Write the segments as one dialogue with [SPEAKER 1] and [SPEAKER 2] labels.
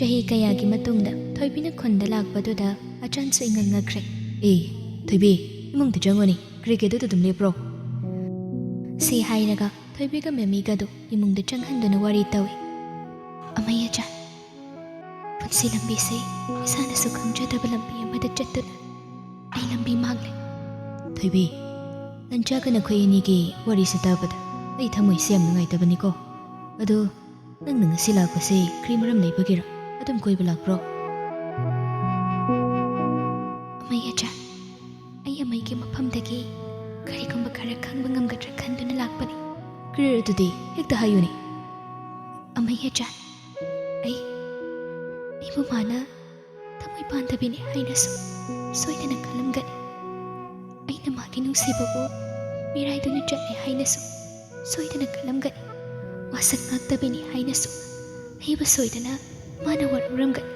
[SPEAKER 1] ꯆꯍꯤ ꯀꯌꯥꯒꯤ ꯃꯇꯨꯡꯗ ꯊꯣꯏꯕꯤꯅ ꯈꯨꯟꯗ ꯂꯥꯛꯄꯗꯨꯗ ꯑꯆꯥꯟꯁꯨ ꯏꯉꯛ ꯉꯛꯈ꯭ꯔꯦ꯫ ꯊꯣꯏꯕꯤ, ꯏꯃꯨꯡꯗ ꯆꯪꯉꯨꯅꯤ, ꯀ꯭ꯔꯤꯀꯦꯠꯇꯨꯗ ꯑꯗꯨꯝ ꯂꯦꯞꯄ꯭ꯔꯣ? ꯁꯤ ꯍꯥꯏꯔꯒ ꯊꯣꯏꯕꯤꯒ ꯃꯦꯃꯤꯒꯗꯨ ꯏꯃꯨꯡꯗ ꯆꯪꯍꯟꯗꯨꯅ ꯋꯥꯔꯤ ꯇꯧꯏ꯫ ꯑꯃꯩ ꯑꯆꯥꯟ, ꯄꯨꯟꯁꯤ ꯂꯝꯕꯤꯁꯦ ꯏꯁꯥꯅꯁꯨ ꯈꯪꯖꯗꯕ ꯂꯝꯕꯤ ꯑꯃꯗ ꯆꯠꯇꯨꯅ ꯑꯩ ꯂꯝꯕꯤ ꯃꯥꯡꯂꯦ꯫ ꯊꯣꯏꯕꯤ, ꯂꯟꯆꯥꯒ ꯅꯈꯣꯏ ꯑꯅꯤꯒꯤ ꯋꯥꯔꯤꯁꯤ ꯇꯥꯕꯗ ꯑꯩ ꯊꯃꯣꯏꯁꯦ ꯌꯥꯝ ꯅꯨꯡꯉꯥꯏꯇꯕꯅꯤꯀꯣ꯫ ꯑꯗꯣ ꯅꯪꯅ ꯉꯁꯤ ꯂꯥꯛꯄꯁꯦ ꯀꯔꯤ ꯃꯔꯝ ꯂꯩꯕꯒꯤꯔ? ꯑꯗꯨꯝ ꯀꯣꯏꯕ ꯂꯥꯛꯄ꯭ꯔꯣ? ꯑꯃꯩ ꯑꯆꯥꯟ, ꯑꯩ ꯑꯃꯩꯒꯤ ꯃꯐꯝꯗꯒꯤ ꯀꯔꯤꯒꯨꯝꯕ ꯈꯔ ꯈꯪꯕ ꯉꯝꯒꯗ꯭ꯔꯥ ꯈꯟꯗꯨꯅ ꯂꯥꯛꯄꯅꯤ꯫ ꯀꯔꯤꯔ ꯑꯗꯨꯗꯤ? ꯍꯦꯛꯇ ꯍꯥꯏꯌꯨꯅꯦ꯫ ꯑꯃꯩ ꯑꯆꯥꯟ, ꯑꯩꯕꯨ ꯃꯥꯅ ꯊꯃꯣꯏ ꯄꯥꯟꯗꯕꯤꯅꯤ ꯍꯥꯏꯅꯁꯨ ꯁꯣꯏꯗꯅ ꯈꯜꯂꯝꯒꯅꯤ꯫ ꯑꯩꯅ ꯃꯥꯒꯤ ꯅꯨꯡꯁꯤꯕꯕꯨ ꯃꯤꯔꯥꯏꯗꯨꯅ ꯆꯠꯂꯦ ꯍꯥꯏꯅꯁꯨ ꯁꯣꯏꯗꯅ ꯈꯜꯂꯝꯒꯅꯤ꯫ ꯋꯥꯁꯛ ꯉꯥꯛꯇꯕꯤꯅꯤ ꯍꯥꯏꯅꯁꯨ ꯑꯩꯕꯨ ꯁꯣꯏꯗꯅ ꯃꯥꯅ ꯋꯥꯔꯧꯔꯝꯒꯅꯤ꯫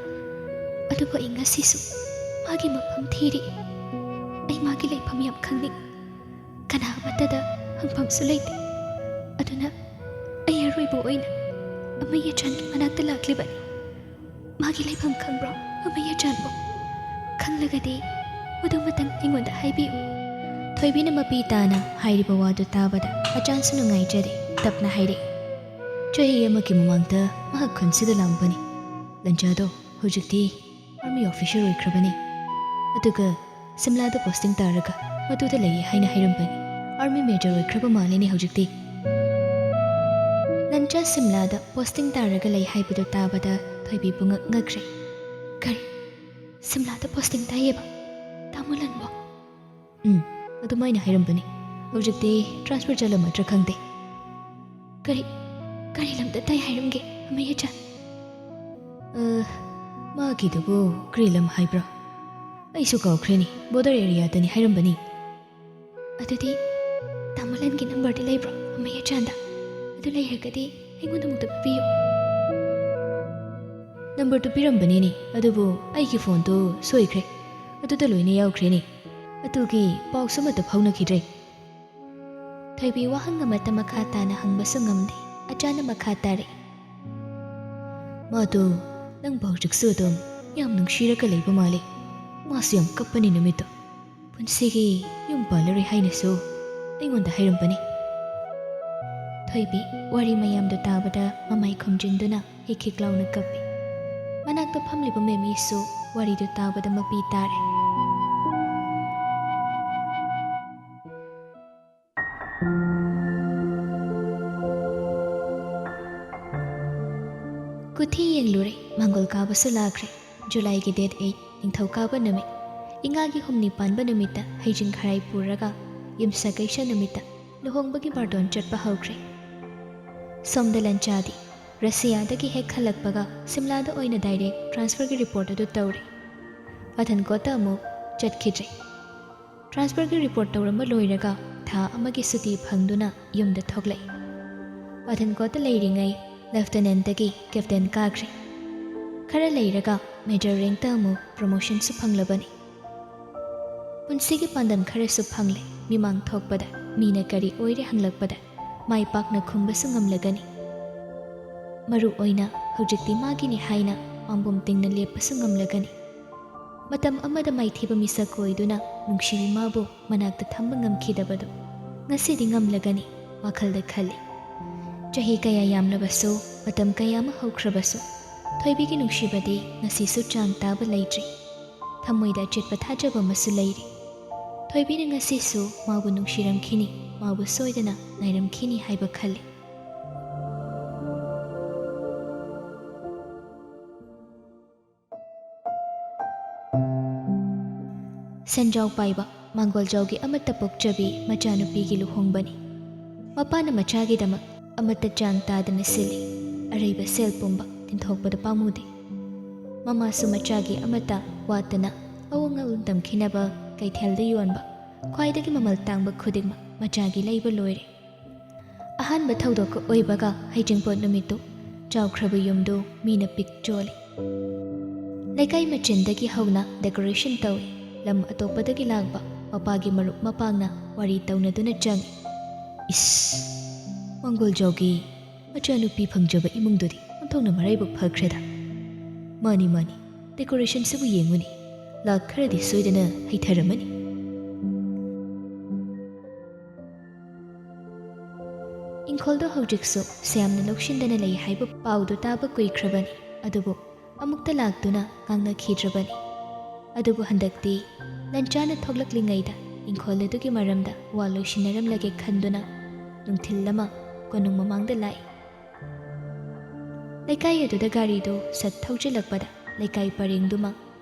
[SPEAKER 1] ꯑꯗꯨꯕꯨ ꯑꯩ ꯉꯁꯤꯁꯨ ꯃꯥꯒꯤ ꯃꯐꯝ ꯊꯤꯔꯤ꯫ ꯑꯩ ꯃꯥꯒꯤ ꯂꯩꯐꯝ ꯌꯥꯝ ꯈꯪꯅꯤꯡ, ꯀꯅꯥ ꯑꯃꯠꯇꯗ ꯍꯪꯐꯝꯁꯨ ꯂꯩꯇꯦ꯫ ꯑꯗꯨꯅ ꯑꯩ ꯑꯔꯣꯏꯕ ꯑꯣꯏꯅ ꯑꯃꯩ ꯑꯆꯥꯟꯒꯤ ꯃꯅꯥꯛꯇ ꯂꯥꯛꯂꯤꯕꯅꯤ꯫ ꯃꯥꯒꯤ ꯂꯩꯐꯝ ꯈꯪꯕ꯭ꯔꯣ ꯑꯃꯩ ꯑꯆꯥꯟꯕꯨ? ꯈꯪꯂꯒꯗꯤ ꯃꯗꯨꯃꯇꯪ ꯑꯩꯉꯣꯟꯗ ꯍꯥꯏꯕꯤꯌꯨ꯫ ꯊꯣꯏꯕꯤꯅ ꯃꯄꯤ ꯇꯥꯅ ꯍꯥꯏꯔꯤꯕ ꯋꯥꯗꯨ ꯇꯥꯕꯗ ꯑꯆꯥꯟꯁꯨ ꯅꯨꯡꯉꯥꯏꯖꯔꯦ, ꯇꯞꯅ ꯍꯥꯏꯔꯛꯏ꯫ ꯆꯍꯤ ꯑꯃꯒꯤ ꯃꯃꯥꯡꯗ ꯃꯍꯥꯛ ꯈꯨꯟꯁꯤꯗ ꯂꯥꯛꯕꯅꯤ꯫ ꯂꯟꯆꯥꯗꯣ ꯍꯧꯖꯤꯛꯇꯤ ꯑꯥꯔꯃꯤ ꯑꯣꯐꯤꯁꯔ ꯑꯣꯏꯈ꯭ꯔꯕꯅꯤ꯫ ꯑꯗꯨꯒ ꯁꯤꯝꯂꯥꯗ ꯄꯣꯁꯇꯤꯡ ꯇꯥꯔꯒ ꯃꯗꯨꯗ ꯂꯩꯌꯦ ꯍꯥꯏꯅ ꯍꯥꯏꯔꯝꯕꯅꯤ꯫ ꯑꯥꯔꯃꯤ ꯃꯦꯖꯔ ꯑꯣꯏꯈ꯭ꯔꯕ ꯃꯥꯜꯂꯦꯅꯦ ꯍꯧꯖꯤꯛꯇꯤ꯫ ꯂꯟꯆꯥ ꯁꯤꯝꯂꯥꯗ ꯄꯣꯁꯇꯤꯡ ꯇꯥꯔꯒ ꯂꯩ ꯍꯥꯏꯕꯗꯨ ꯇꯥꯕꯗ ꯊꯣꯏꯕꯤꯕꯨ ꯉꯛꯈ꯭ꯔꯦ꯫ ꯀꯔꯤ? ꯁꯤꯝꯂꯥꯗ ꯄꯣꯁꯇꯤꯡ ꯇꯥꯏꯌꯦꯕ? ꯇꯥꯃꯣ ꯂꯟꯕꯣ? ꯑꯗꯨꯃꯥꯏꯅ ꯍꯥꯏꯔꯝꯕꯅꯤ꯫ ꯍꯧꯖꯤꯛꯇꯤ ꯇ꯭ꯔꯥꯟꯁꯐꯔ ꯆꯠꯂꯝꯃꯗ꯭ꯔꯥ ꯈꯪꯗꯦ꯫ ꯀꯔꯤ ꯂꯝꯗ ꯇꯥꯏ ꯍꯥꯏꯔꯝꯒꯦ ꯑꯃꯩ ꯑꯆꯥꯟ? ꯃꯥꯒꯤꯗꯨꯕꯨ ꯀꯔꯤ ꯂꯝ ꯍꯥꯏꯕ꯭ꯔꯥ? ꯑꯩꯁꯨ ꯀꯥꯎꯈ꯭ꯔꯦꯅꯤ, ꯕꯣꯔꯗꯔ ꯑꯦꯔꯤꯌꯥꯗꯅꯤ ꯍꯥꯏꯔꯝꯕꯅꯤ꯫ ꯑꯗꯨꯗꯤ ꯇꯥꯃꯣ ꯂꯟꯒꯤ ꯅꯝꯕꯔꯗꯤ ꯂꯩꯕ꯭ꯔꯣ ꯑꯃꯩ ꯑꯆꯥꯟꯗ? ꯑꯗꯨ ꯂꯩꯔꯒꯗꯤ ꯑꯩꯉꯣꯟꯗ ꯑꯃꯨꯛꯇ ꯄꯤꯌꯨ꯫ ꯅꯝꯕꯔꯗꯨ ꯄꯤꯔꯝꯕꯅꯤꯅꯦ, ꯑꯗꯨꯕꯨ ꯑꯩꯒꯤ ꯐꯣꯟꯗꯨ ꯁꯣꯏꯈ꯭ꯔꯦ, ꯑꯗꯨꯗ ꯂꯣꯏꯅ ꯌꯥꯎꯈ꯭ꯔꯦꯅꯦ꯫ ꯑꯗꯨꯒꯤ ꯄꯥꯎꯁꯨ ꯑꯃꯠꯇ ꯐꯥꯎꯅꯈꯤꯗ꯭ꯔꯦ꯫ ꯊꯣꯏꯕꯤ ꯋꯥꯍꯪ ꯑꯃꯠꯇ ꯃꯈꯥ ꯇꯥꯅ ꯍꯪꯕꯁꯨ ꯉꯝꯗꯦ꯫ ꯑꯆꯥꯟꯅ ꯃꯈꯥ ꯇꯥꯔꯛꯏ꯫ ꯃꯥꯗꯣ ꯅꯪꯕꯨ ꯍꯧꯖꯤꯛꯁꯨ ꯑꯗꯨꯝ ꯌꯥꯝ ꯅꯨꯡꯁꯤꯔꯒ ꯂꯩꯕ ꯃꯥꯜꯂꯤ꯫ ꯃꯥꯁꯨ ꯌꯥꯝ ꯀꯞꯄꯅꯤ ꯅꯨꯃꯤꯠꯇꯣ꯫ ꯄꯨꯟꯁꯤꯒꯤ ꯌꯨꯝ ꯄꯥꯜꯂꯔꯣꯏ ꯍꯥꯏꯅꯁꯨ ꯑꯩꯉꯣꯟꯗ ꯍꯥꯏꯔꯝꯕꯅꯤ꯫ ꯊꯣꯏꯕꯤ ꯋꯥꯔꯤ ꯃꯌꯥꯝꯗꯨ ꯇꯥꯕꯗ ꯃꯃꯥꯏ ꯈꯨꯝꯖꯤꯟꯗꯨꯅ ꯍꯤꯛ ꯍꯤꯛ ꯂꯥꯎꯅ ꯀꯞꯄꯤ꯫ ꯃꯅꯥꯛꯇ ꯐꯝꯂꯤꯕ ꯃꯦꯃꯤꯁꯨ ꯋꯥꯔꯤꯗꯨ ꯇꯥꯕꯗ ꯃꯄꯤ ꯇꯥꯔꯦ꯫ ꯀꯨꯊꯤ ꯌꯦꯡꯂꯨꯔꯦ, ꯃꯪꯒꯣꯜ ꯀꯥꯕꯁꯨ ꯂꯥꯛꯈ꯭ꯔꯦ꯫ ꯖꯨꯂꯥꯏꯒꯤ ꯗꯦꯠ 8 ꯅꯤꯡꯊꯧꯀꯥꯕ ꯅꯨꯃꯤꯠ꯫ ꯏꯉꯥꯒꯤ ꯍꯨꯝꯅꯤ ꯄꯥꯟꯕ ꯅꯨꯃꯤꯠꯇ ꯍꯩꯖꯤꯡ ꯈꯔꯥꯏ ꯄꯨꯔꯒ ꯌꯨꯝꯁꯀꯩꯁ ꯅꯨꯃꯤꯠꯇ ꯂꯨꯍꯣꯡꯕꯒꯤ ꯕꯥꯔꯇꯣꯟ ꯆꯠꯄ ꯍꯧꯈ꯭ꯔꯦ꯫ ꯁꯣꯝꯗ ꯂꯟꯆꯥꯗꯤ ꯔꯁꯤꯌꯥꯗꯒꯤ ꯍꯦꯛ ꯍꯜꯂꯛꯄꯒ ꯁꯤꯝꯂꯥꯗ ꯑꯣꯏꯅ ꯗꯥꯏꯔꯦꯛ ꯇ꯭ꯔꯥꯟꯁꯐꯔꯒꯤ ꯔꯤꯄꯣꯔꯠ ꯑꯗꯨ ꯇꯧꯔꯦ꯫ ꯄꯊꯟꯀꯣꯠꯇ ꯑꯃꯨꯛ ꯆꯠꯈꯤꯗ꯭ꯔꯦ꯫ ꯇ꯭ꯔꯥꯟꯁꯐꯔꯒꯤ ꯔꯤꯄꯣꯔꯠ ꯇꯧꯔꯝꯕ ꯂꯣꯏꯔꯒ ꯊꯥ ꯑꯃꯒꯤ ꯁꯨꯇꯤ ꯐꯪꯗꯨꯅ ꯌꯨꯝꯗ ꯊꯣꯛꯂꯛꯏ꯫ ꯄꯊꯟꯀꯣꯠꯇ ꯂꯩꯔꯤꯉꯩ ꯂꯦꯐꯇꯅꯦꯟꯇꯒꯤ ꯀꯦꯞꯇꯦꯟ ꯀꯥꯈ꯭ꯔꯦ꯫ ꯈꯔ ꯂꯩꯔꯒ ꯃꯦꯖꯔ ꯔꯦꯡꯛꯇ ꯑꯃꯨꯛ ꯄ꯭ꯔꯣꯃꯣꯁꯟꯁꯨ ꯐꯪꯂꯕꯅꯤ꯫ ꯄꯨꯟꯁꯤꯒꯤ ꯄꯥꯟꯗꯝ ꯈꯔꯁꯨ ꯐꯪꯂꯦ꯫ ꯃꯤꯃꯥꯡ ꯊꯣꯛꯄꯗ ꯃꯤꯅ ꯀꯔꯤ ꯑꯣꯏꯔꯦ ꯍꯪꯂꯛꯄꯗ ꯃꯥꯏ ꯄꯥꯛꯅ ꯈꯨꯝꯕꯁꯨ ꯉꯝꯂꯒꯅꯤ꯫ ꯃꯔꯨ ꯑꯣꯏꯅ ꯍꯧꯖꯤꯛꯇꯤ マꯒꯤꯅꯤ ꯍꯥꯏꯅ ꯄꯥꯝꯕꯣꯝ ꯇꯤꯡꯅ ꯂꯦꯞꯄꯁꯨ ꯉꯝꯂꯒꯅꯤ꯫ ꯃꯇꯝ ꯑꯃꯗ ꯃꯥꯏꯊꯤꯕ ꯃꯤꯁꯛ ꯑꯣꯏꯗꯨꯅ ꯅꯨꯡꯁꯤꯕꯤ ꯃꯥꯕꯨ ꯃꯅꯥꯛꯇ ꯊꯝꯕ ꯉꯝꯈꯤꯗꯕꯗꯨ ꯉꯁꯤꯗꯤ ꯉꯝꯂꯒꯅꯤ ꯋꯥꯈꯜꯗ ꯈꯜꯂꯤ꯫ ꯆꯍꯤ ꯀꯌꯥ ꯌꯥꯝꯂꯕꯁꯨ, ꯃꯇꯝ ꯀꯌꯥ ꯑꯃ ꯍꯧꯈ꯭ꯔꯕꯁꯨ ꯊꯣꯏꯕꯤꯒꯤ ꯅꯨꯡꯁꯤꯕꯗꯤ ꯉꯁꯤꯁꯨ ꯆꯥꯡ ꯇꯥꯕ ꯂꯩꯇ꯭ꯔꯤ꯫ ꯊꯃꯣꯏꯗ ꯑꯆꯦꯠꯄ ꯊꯥꯖꯕ ꯑꯃꯁꯨ ꯂꯩꯔꯤ꯫ ꯊꯣꯏꯕꯤꯅ ꯉꯁꯤꯁꯨ ꯃꯥꯕꯨ ꯅꯨꯡꯁꯤꯔꯝꯈꯤꯅꯤ, ꯃꯥꯕꯨ ꯁꯣꯏꯗꯅ ꯉꯥꯏꯔꯝꯈꯤꯅꯤ ꯍꯥꯏꯕ ꯈꯜꯂꯤ꯫ ꯁꯦꯟꯖꯥꯎ ꯄꯥꯏꯕ ꯃꯥꯡꯒꯣꯜꯖꯥꯎꯒꯤ ꯑꯃꯠꯇ ꯄꯣꯛꯆꯕꯤ ꯃꯆꯥꯅꯨꯄꯤꯒꯤ ꯂꯨꯍꯣꯡꯕꯅꯤ꯫ ꯃꯄꯥꯅ ꯃꯆꯥꯒꯤꯗꯃꯛ ꯑꯃꯠꯇ ꯆꯥꯡ ꯇꯥꯗꯅ ꯁꯤꯜꯂꯤ꯫ ꯑꯔꯩꯕ ꯁꯦꯜ ꯄꯨꯝꯕ ꯇꯤꯡꯊꯣꯛꯄꯗ ꯄꯥꯝꯃꯨꯗꯦ꯫ ꯃꯃꯥꯁꯨ ꯃꯆꯥꯒꯤ ꯑꯃꯠꯇ ꯋꯥꯠꯇꯅ ꯑꯋꯣꯡ ꯑꯋꯣꯟ ꯇꯝꯈꯤꯅꯕ ꯀꯩꯊꯦꯜꯗ ꯌꯣꯟꯕ ꯈ꯭ꯋꯥꯏꯗꯒꯤ ꯃꯃꯜ ꯇꯥꯡꯕ ꯈꯨꯗꯤꯡꯃꯛ ꯃꯆꯥꯒꯤ ꯂꯩꯕ ꯂꯣꯏꯔꯦ꯫ ꯑꯍꯥꯟꯕ ꯊꯧꯗꯣꯛꯀ ꯑꯣꯏꯕꯒ ꯍꯩꯖꯤꯡꯄꯣꯠ ꯅꯨꯃꯤꯠꯇꯨ ꯆꯥꯎꯈ꯭ꯔꯕ ꯌꯨꯝꯗꯨ ꯃꯤꯅ ꯄꯤꯛ ꯆꯣꯜꯂꯤ꯫ ꯂꯩꯀꯥꯏ ꯃꯆꯤꯟꯗꯒꯤ ꯍꯧꯅ ꯗꯦꯀꯣꯔꯦꯁꯟ ꯇꯧꯏ꯫ ꯂꯝ ꯑꯇꯣꯞꯄꯗꯒꯤ ꯂꯥꯛꯄ ꯃꯄꯥꯒꯤ ꯃꯔꯨꯞ ꯃꯄꯥꯡꯅ ꯋꯥꯔꯤ ꯇꯧꯅꯗꯨꯅ ꯆꯪꯏ꯫ ꯏꯁ, ꯃꯥꯡꯒꯣꯜꯖꯥꯎꯒꯤ ꯃꯆꯥꯅꯨꯄꯤ ꯐꯪꯖꯕ ꯏꯃꯨꯡꯗꯨꯗꯤ ꯑꯣꯟꯊꯣꯛꯅ ꯃꯔꯥꯏꯕꯛ ꯐꯈ꯭ꯔꯦꯗ꯫ ꯃꯥꯅꯤ ꯃꯥꯅꯤ ꯗꯦꯀꯣꯔꯦꯁꯟꯁꯤꯕꯨ ꯌꯦꯡꯉꯨꯅꯤ ꯂꯥꯛ ꯈꯔꯗꯤ ꯁꯣꯏꯗꯅ ꯍꯩꯊꯔꯝꯃꯅꯤ ꯏꯪꯈꯣꯜꯗꯣ ꯍꯧꯖꯤꯛꯁꯨ ꯁꯌꯥꯝꯅ ꯂꯧꯁꯤꯟꯗꯅ ꯂꯩ ꯍꯥꯏꯕ ꯄꯥꯎꯗꯨ ꯇꯥꯕ ꯀꯨꯏꯈ꯭ꯔꯕꯅꯤ ꯑꯗꯨꯕꯨ ꯑꯃꯨꯛꯇ ꯂꯥꯛꯇꯨꯅ ꯉꯥꯡꯅꯈꯤꯗ꯭ꯔꯕꯅꯤ ꯑꯗꯨꯕꯨ ꯍꯟꯗꯛꯇꯤ ꯂꯟꯆꯥꯅ ꯊꯣꯛꯂꯛꯂꯤꯉꯩꯗ ꯏꯪꯈꯣꯜ ꯑꯗꯨꯒꯤ ꯃꯔꯝꯗ ꯋꯥ ꯂꯣꯏꯁꯤꯟꯅꯔꯝꯂꯒꯦ ꯈꯟꯗꯨꯅ ꯅꯨꯡꯊꯤꯜ ꯑꯃ ꯀꯣꯅꯨꯡ ꯃꯃꯥꯡꯗ ꯂꯥꯛꯏ ꯂꯩꯀꯥꯏ ꯑꯗꯨꯗ ꯒꯥꯔꯤꯗꯨ ꯁꯠ ꯊꯧꯖꯤꯜꯂꯛꯄꯗ ꯂꯩꯀꯥꯏ ꯄꯔꯦꯡꯗꯨꯃ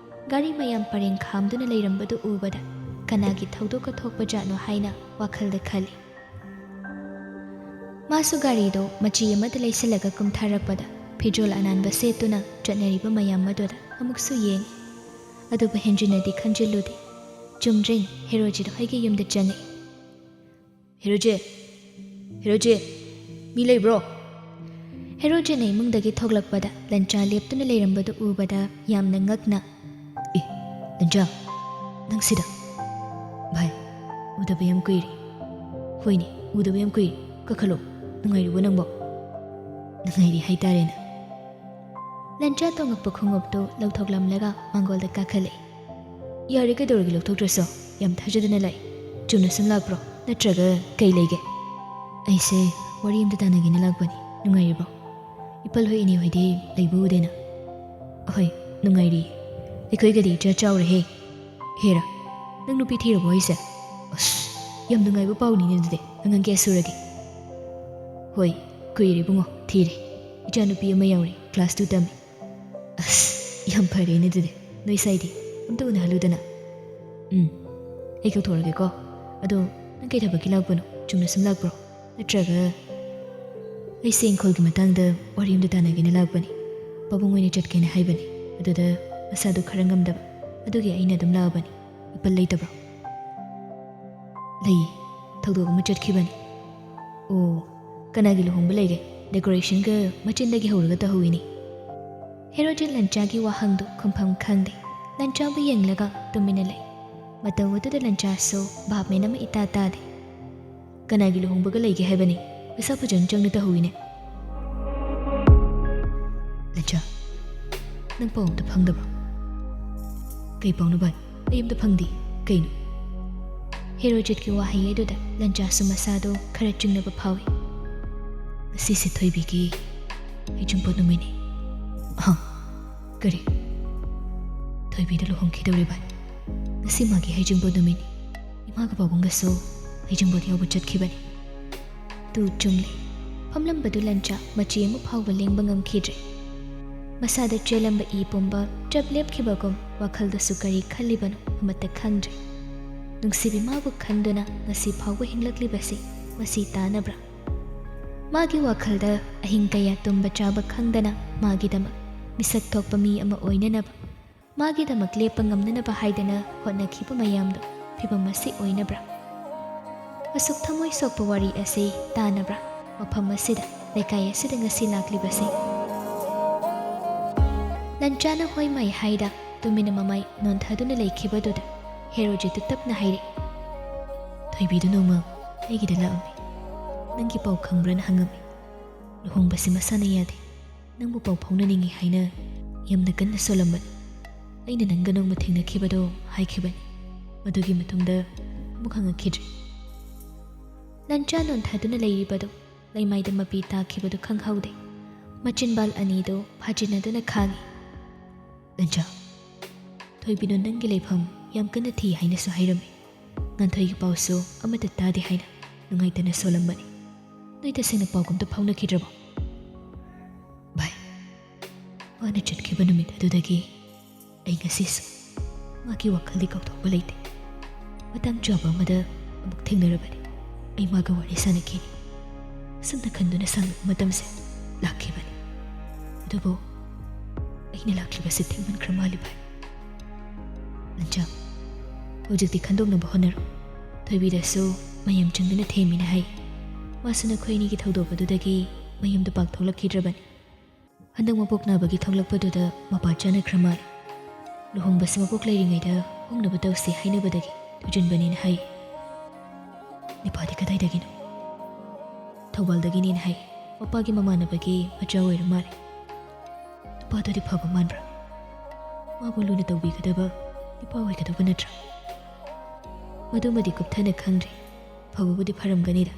[SPEAKER 1] ꯒꯥꯔꯤ ꯃꯌꯥꯝ ꯄꯔꯦꯡ ꯈꯥꯝꯗꯨꯅ ꯂꯩꯔꯝꯕꯗꯨ ꯎꯕꯗ ꯀꯅꯥꯒꯤ ꯊꯧꯗꯣꯛꯀ ꯊꯣꯛꯄ ꯖꯥꯠꯅꯣ ꯍꯥꯏꯅ ꯋꯥꯈꯜꯗ ꯈꯜꯂꯤ ꯃꯥꯁꯨ ꯒꯥꯔꯤꯗꯣ ꯃꯆꯤ ꯑꯃꯗ ꯂꯩꯁꯤꯜꯂꯒ ꯀꯨꯝꯊꯔꯛꯄꯗ ꯐꯤꯖꯣꯜ ꯑꯅꯥꯟꯕ ꯁꯦꯠꯇꯨꯅ ꯆꯠꯅꯔꯤꯕ ꯃꯌꯥꯝ ꯑꯗꯨꯗ ꯑꯃꯨꯛꯁꯨ ꯌꯦꯡꯉꯤ ꯑꯗꯨꯕꯨ ꯍꯦꯟꯖꯤꯟꯅꯗꯤ ꯈꯟꯖꯤꯜꯂꯨꯗꯦ ꯆꯨꯝꯗ꯭ꯔꯤꯡ ꯍꯦꯔꯣꯖꯤꯠ ꯍꯣꯏꯒꯤ ꯌꯨꯝꯗ ꯆꯪꯉꯛꯏ ꯍꯦꯔꯣꯖꯤꯠ ꯃꯤ ꯂꯩꯕ꯭ꯔꯣ ꯍꯦꯔꯣꯖꯤꯠꯅ ꯏꯃꯨꯡꯗꯒꯤ ꯊꯣꯛꯂꯛꯄꯗ ꯂꯟꯆꯥ ꯂꯦꯞꯇꯨꯅ ꯂꯩꯔꯝꯕꯗꯨ ꯎꯕꯗ ꯌꯥꯝꯅ ꯉꯛꯅ ꯂꯟꯆꯥ ꯅꯪ ꯁꯤꯗ ꯚꯥꯏ ꯎꯗꯕ ꯌꯥꯝ ꯀꯨꯏꯔꯦ ꯍꯣꯏꯅꯦ ꯎꯗꯕ ꯌꯥꯝ ꯀꯨꯏꯔꯦ ꯀꯈꯠꯂꯣ ꯅꯨꯡꯉꯥꯏꯔꯤꯕꯣ ꯅꯪꯕꯣ ꯅꯨꯡꯉꯥꯏꯔꯤ ꯍꯥꯏꯇꯥꯔꯦꯅ ꯂꯟꯆꯥ ꯇꯣꯡꯉꯛꯄ ꯈꯣꯡꯎꯞꯇꯨ ꯂꯧꯊꯣꯛꯂꯝꯂꯒ ꯃꯥꯡꯒꯣꯜꯗ ꯀꯥꯈꯠꯂꯛꯏ ꯌꯥꯔꯦ ꯀꯩꯗꯧꯔꯒꯦ ꯂꯧꯊꯣꯛꯇ꯭ꯔꯁꯨ ꯌꯥꯝ ꯊꯥꯖꯗꯅ ꯂꯥꯛꯏ ꯆꯨꯝꯅ ꯁꯨꯝ ꯂꯥꯛꯄ꯭ꯔꯣ ꯅꯠꯇ꯭ꯔꯒ ꯀꯩ ꯂꯩꯒꯦ ꯑꯩꯁꯦ ꯋꯥꯔꯤ ꯑꯃꯇ ꯇꯥꯟꯅꯒꯦꯅ ꯂꯥꯛꯄꯅꯤ ꯅꯨꯡꯉꯥꯏꯔꯤꯕꯣ ꯏꯄꯜ ꯍꯣꯏ ꯏꯅꯦ ꯍꯣꯏꯗꯤ ꯂꯩꯕ ꯎꯗꯦꯅ ꯑꯍꯣꯏ ꯅꯨꯡꯉꯥꯏꯔꯤ ꯑꯩꯈꯣꯏꯒꯗꯤ ꯏꯆꯥ ꯆꯥꯎꯔꯦꯍꯦ ꯍꯦꯔꯥ ꯅꯪ ꯅꯨꯄꯤ ꯊꯤꯔꯕꯣ ꯍꯥꯏꯁꯦ ꯑꯁ ꯌꯥꯝ ꯅꯨꯡꯉꯥꯏꯕ ꯄꯥꯎꯅꯤꯅꯦ ꯑꯗꯨꯗꯤ ꯑꯉꯥꯡ ꯀꯌꯥ ꯁꯨꯔꯒꯦ ꯍꯣꯏ ꯀꯨꯏꯔꯦ ꯏꯕꯨꯡꯉꯣ ꯊꯤꯔꯦ ꯏꯆꯥ ꯅꯨꯄꯤ ꯑꯃ ꯌꯥꯎꯔꯤ ꯀ꯭ꯂꯥꯁ 2 ꯇꯝꯃꯤ ꯑꯁ ꯌꯥꯝ ꯐꯔꯦꯅꯦ ꯑꯗꯨꯗꯤ ꯅꯣꯏ ꯁꯥꯏꯗꯤ ꯑꯝꯇ ꯎꯅꯍꯜꯂꯨꯗꯅ ꯑꯩ ꯀꯧꯊꯣꯔꯒꯦꯀꯣ ꯑꯗꯣ ꯅꯪ ꯀꯩ ꯊꯕꯛꯀꯤ ꯂꯥꯛꯄꯅꯣ ꯆꯨꯝꯅ ꯁꯨꯝ ꯂꯥꯛꯄ꯭ꯔꯣ ꯅꯠꯇ꯭ꯔꯒ ꯑꯩꯁꯦ ꯏꯪꯈꯣꯜꯒꯤ ꯃꯇꯥꯡꯗ ꯋꯥꯔꯤ ꯑꯃꯇ ꯇꯥꯟꯅꯒꯦꯅ ꯂꯥꯛꯄꯅꯤ ꯄꯥꯕꯨꯡ ꯑꯣꯏꯅ ꯆꯠꯀꯦꯅ ꯍꯥꯏꯕꯅꯤ ꯑꯗꯨꯗ ꯃꯁꯥꯗꯣ ꯈꯔ ꯉꯝꯗꯕ ꯑꯗꯨꯒꯤ ꯑꯩꯅ ꯑꯗꯨꯝ ꯂꯥꯛꯑꯕꯅꯤ ꯏꯄꯜ ꯂꯩꯇꯕ꯭ꯔꯣ ꯂꯩꯌꯦ ꯊꯧꯗꯣꯛ ꯑꯃ ꯆꯠꯈꯤꯕꯅꯤ ꯑꯣ ꯀꯅꯥꯒꯤ ꯂꯨꯍꯣꯡꯕ ꯂꯩꯒꯦ ꯗꯦꯀꯣꯔꯦꯁꯟꯒ ꯃꯆꯤꯟꯗꯒꯤ ꯍꯧꯔꯒ ꯇꯧꯍꯧꯏꯅꯤ ꯍꯦꯔꯣꯖꯤꯠ ꯂꯟꯆꯥꯒꯤ ꯋꯥꯍꯪꯗꯨ ꯈꯨꯝꯐꯝ ꯈꯪꯗꯦ ꯂꯟꯆꯥꯕꯨ ꯌꯦꯡꯂꯒ ꯇꯨꯃꯤꯟꯅ ꯂꯩ ꯃꯇꯧ ꯑꯗꯨꯗ ꯂꯟꯆꯥꯁꯨ ꯚꯥꯞꯃꯦꯟ ꯑꯃ ꯏꯇꯥ ꯇꯥꯗꯦ ꯀꯅꯥꯒꯤ ꯂꯨꯍꯣꯡꯕꯒ ꯂꯩꯒꯦ ꯍꯥꯏꯕꯅꯤ ꯄꯩꯁꯥ ꯐꯖꯅ ꯆꯪꯅ ꯇꯧꯍꯧꯏꯅꯦ ꯂꯟꯆꯥ ꯅꯪ ꯄꯥꯎ ꯑꯝꯇ ꯐꯪꯗꯕ꯭ꯔꯣ ꯀꯩ ꯄꯥꯎꯅꯣ ꯚꯥꯏ ꯑꯩ ꯑꯝꯇ ꯐꯪꯗꯦ ꯀꯩꯅꯣ ꯍꯦꯔꯣꯖꯤꯠꯀꯤ ꯋꯥꯍꯩ ꯑꯗꯨꯗ ꯂꯟꯆꯥꯁꯨ ꯃꯁꯥꯗꯣ ꯈꯔ ꯆꯤꯡꯅꯕ ꯐꯥꯎꯏ ꯉꯁꯤꯁꯦ ꯊꯣꯏꯕꯤꯒꯤ ꯍꯩꯖꯤꯡꯄꯣꯠ ꯅꯨꯃꯤꯠꯅꯤ ꯀꯔꯤ ꯊꯣꯏꯕꯤꯗ ꯂꯨꯍꯣꯡꯈꯤꯗꯧꯔꯦ ꯚꯥꯏ ꯉꯁꯤ ꯃꯥꯒꯤ ꯍꯩꯖꯤꯡꯄꯣꯠ ꯅꯨꯃꯤꯠꯅꯤ ꯏꯃꯥꯒ ꯄꯥꯕꯨꯡꯒꯁꯨ ꯍꯩꯖꯤꯡꯄꯣꯠ ꯌꯥꯎꯕ ꯆꯠꯈꯤꯕꯅꯤ ꯇꯨ ꯆꯨꯝꯂꯦ ꯐꯝꯂꯝꯕꯗꯨ ꯂꯟꯆꯥ ꯃꯆꯤ ꯑꯃ ꯐꯥꯎꯕ ꯂꯦꯡꯕ ꯉꯝꯈꯤꯗ꯭ꯔꯦ ꯃꯁꯥꯗ ꯆꯦꯜꯂꯝꯕ ꯏ ꯄꯨꯝꯕ ꯆꯞ ꯂꯦꯞꯈꯤꯕꯒꯨꯝ ꯋꯥꯈꯜꯗꯁꯨ ꯀꯔꯤ ꯈꯜꯂꯤꯕꯅꯣ ꯑꯃꯠꯇ ꯈꯪꯗ꯭ꯔꯦ ꯅꯨꯡꯁꯤꯕꯤ ꯃꯥꯕꯨ ꯈꯟꯗꯨꯅ ꯉꯁꯤ ꯐꯥꯎꯕ ꯍꯤꯡꯂꯛꯂꯤꯕꯁꯤ ꯃꯁꯤ ꯇꯥꯅꯕ꯭ꯔꯥ ꯃꯥꯒꯤ ꯋꯥꯈꯜꯗ ꯑꯍꯤꯡ ꯀꯌꯥ ꯇꯨꯝꯕ ꯆꯥꯕ ꯈꯪꯗꯅ ꯃꯥꯒꯤꯗꯃꯛ ꯃꯤꯁꯛ ꯊꯣꯛꯄ ꯃꯤ ꯑꯃ ꯑꯣꯏꯅꯅꯕ ꯃꯥꯒꯤꯗꯃꯛ ꯂꯦꯞꯄ ꯉꯝꯅꯅꯕ ꯍꯥꯏꯗꯅ ꯍꯣꯠꯅꯈꯤꯕ ꯃꯌꯥꯝꯗꯣ ꯐꯤꯕꯝ ꯑꯁꯤ ꯑꯣꯏꯅꯕ꯭ꯔꯥ ꯑꯁꯨꯛ ꯊꯃꯣꯏ ꯁꯣꯛꯄ ꯋꯥꯔꯤ ꯑꯁꯤ ꯇꯥꯅꯕ꯭ꯔꯥ ꯃꯐꯝ ꯑꯁꯤꯗ ꯂꯩꯀꯥꯏ ꯑꯁꯤꯗ ꯉꯁꯤ ꯂꯥꯛꯂꯤꯕꯁꯤ ꯂꯟꯆꯥꯅ ꯍꯣꯏ ꯃꯥꯏ ꯍꯥꯏꯗ ꯇꯨꯃꯤꯟꯅ ꯃꯃꯥꯏ ꯅꯣꯟꯊꯗꯨꯅ ꯂꯩꯈꯤꯕꯗꯨꯗ ꯍꯦꯔꯣꯖꯤꯠꯇꯨ ꯇꯞꯅ ꯍꯥꯏꯔꯛꯏ ꯊꯣꯏꯕꯤꯗꯨ ꯅꯣꯡꯃ ꯑꯩꯒꯤꯗ ꯂꯥꯛꯑꯝꯃꯤ ꯅꯪꯒꯤ ꯄꯥꯎ ꯈꯪꯕ꯭ꯔꯅ ꯍꯪꯉꯝꯃꯤ ꯂꯨꯍꯣꯡꯕꯁꯤ ꯃꯁꯥꯅ ꯌꯥꯗꯦ ꯅꯪꯕꯨ ꯄꯥꯎ ꯐꯥꯎꯅꯅꯤꯡꯉꯤ ꯍꯥꯏꯅ ꯌꯥꯝꯅ ꯀꯟꯅ ꯁꯣꯜꯂꯝꯕꯅꯤ ꯑꯩꯅ ꯅꯪꯒ ꯅꯣꯡꯃ ꯊꯦꯡꯅꯈꯤꯕꯗꯣ ꯍꯥꯏꯈꯤꯕꯅꯤ ꯃꯗꯨꯒꯤ ꯃꯇꯨꯡꯗ ꯑꯃꯨꯛ ꯍꯪꯉꯛꯈꯤꯗ꯭ꯔꯦ ꯂꯟꯆꯥ ꯅꯣꯟꯊꯗꯨꯅ ꯂꯩꯔꯤꯕꯗꯨ ꯂꯩꯃꯥꯏꯗ ꯃꯄꯤ ꯇꯥꯈꯤꯕꯗꯨ ꯈꯪꯍꯧꯗꯦ ꯃꯆꯤꯟꯕꯥꯜ ꯑꯅꯤꯗꯨ ꯐꯥꯖꯤꯟꯅꯗꯨꯅ ꯈꯥꯡꯉꯤ ꯂꯟꯆꯥ ꯊꯣꯏꯕꯤꯅꯣ ꯅꯪꯒꯤ ꯂꯩꯐꯝ ꯌꯥꯝ ꯀꯟꯅ ꯊꯤ ꯍꯥꯏꯅꯁꯨ ꯍꯥꯏꯔꯝꯃꯤ ꯉꯟꯊꯣꯏꯒꯤ ꯄꯥꯎꯁꯨ ꯑꯃꯠꯇ ꯇꯥꯗꯦ ꯍꯥꯏꯅ ꯅꯨꯡꯉꯥꯏꯇꯅ ꯁꯣꯜꯂꯝꯕꯅꯤ ꯅꯣꯏ ꯇꯁꯦꯡꯅ ꯄꯥꯎꯒꯨꯝꯇ ꯐꯥꯎꯅꯈꯤꯗ꯭ꯔꯕꯣ ꯚꯥꯏ ꯃꯥꯅ ꯆꯠꯈꯤꯕ ꯅꯨꯃꯤꯠ ꯑꯗꯨꯗꯒꯤ ꯑꯩ ꯉꯁꯤꯁꯨ ꯃꯥꯒꯤ ꯋꯥꯈꯜꯗꯤ ꯀꯥꯎꯊꯣꯛꯄ ꯂꯩꯇꯦ ꯃꯇꯥꯡ ꯆꯥꯕ ꯑꯃꯗ ꯑꯃꯨꯛ ꯊꯦꯡꯅꯔꯕꯗꯤ ꯑꯩ ꯃꯥꯒ ꯋꯥꯔꯤ ꯁꯥꯟꯅꯈꯤꯅꯤ ꯁꯨꯝꯅ ꯈꯟꯗꯨꯅ ꯁꯥꯡꯂꯛꯄ ꯃꯇꯝꯁꯦ ꯂꯥꯛꯈꯤꯕꯅꯤ ꯑꯗꯨꯕꯨ ꯑꯩꯅ ꯂꯥꯛꯂꯤꯕꯁꯤ ꯊꯦꯡꯃꯟꯈ꯭ꯔ ꯃꯥꯜꯂꯤ ꯚꯥꯏ ꯂꯟꯆꯥ ꯍꯧꯖꯤꯛꯇꯤ ꯈꯟꯗꯣꯛꯅꯕ ꯍꯣꯠꯅꯔꯣ ꯊꯣꯏꯕꯤꯗꯁꯨ ꯃꯌꯥꯝ ꯆꯪꯗꯨꯅ ꯊꯦꯝꯃꯤꯅ ꯍꯥꯏ ꯃꯥꯁꯨ ꯅꯈꯣꯏ ꯑꯅꯤꯒꯤ ꯊꯧꯗꯣꯛ ꯑꯗꯨꯗꯒꯤ ꯃꯌꯨꯝꯗ ꯄꯥꯛ ꯊꯣꯛꯂꯛꯈꯤꯗ꯭ꯔꯕꯅꯤ ꯍꯟꯗꯛ ꯃꯄꯣꯛ ꯅꯥꯕꯒꯤ ꯊꯣꯛꯂꯛꯄꯗꯨꯗ ꯃꯄꯥ ꯆꯥꯅꯈ꯭ꯔ ꯃꯥꯜꯂꯤ ꯂꯨꯍꯣꯡꯕꯁꯤ ꯃꯄꯣꯛ ꯂꯩꯔꯤꯉꯩꯗ ꯍꯣꯡꯅꯕ ꯇꯧꯁꯤ ꯍꯥꯏꯅꯕꯗꯒꯤ ꯊꯨꯖꯤꯟꯕꯅꯦꯅ ꯍꯥꯏ ꯅꯤꯄꯥꯗꯤ ꯀꯗꯥꯏꯗꯒꯤꯅꯣ ꯊꯧꯕꯥꯜꯗꯒꯤꯅꯦꯅ ꯍꯥꯏ ꯃꯄꯥꯒꯤ ꯃꯃꯥꯟꯅꯕꯒꯤ ꯃꯆꯥ ꯑꯣꯏꯔ ꯃꯥꯜꯂꯤ ꯅꯨꯄꯥꯗꯨꯗꯤ ꯐꯕ ꯃꯥꯟꯕ꯭ꯔꯥ ꯃꯥꯕꯨ ꯂꯨꯅ ꯇꯧꯕꯤꯒꯗꯕ ꯅꯨꯄꯥ ꯑꯣꯏꯒꯗꯕ ꯅꯠꯇ꯭ꯔꯥ? ꯃꯗꯨꯃꯗꯤ ꯀꯨꯞꯊꯅ ꯈꯪꯗ꯭ꯔꯤ. ꯐꯕꯕꯨꯗꯤ ꯐꯔꯝꯒꯅꯤꯗ.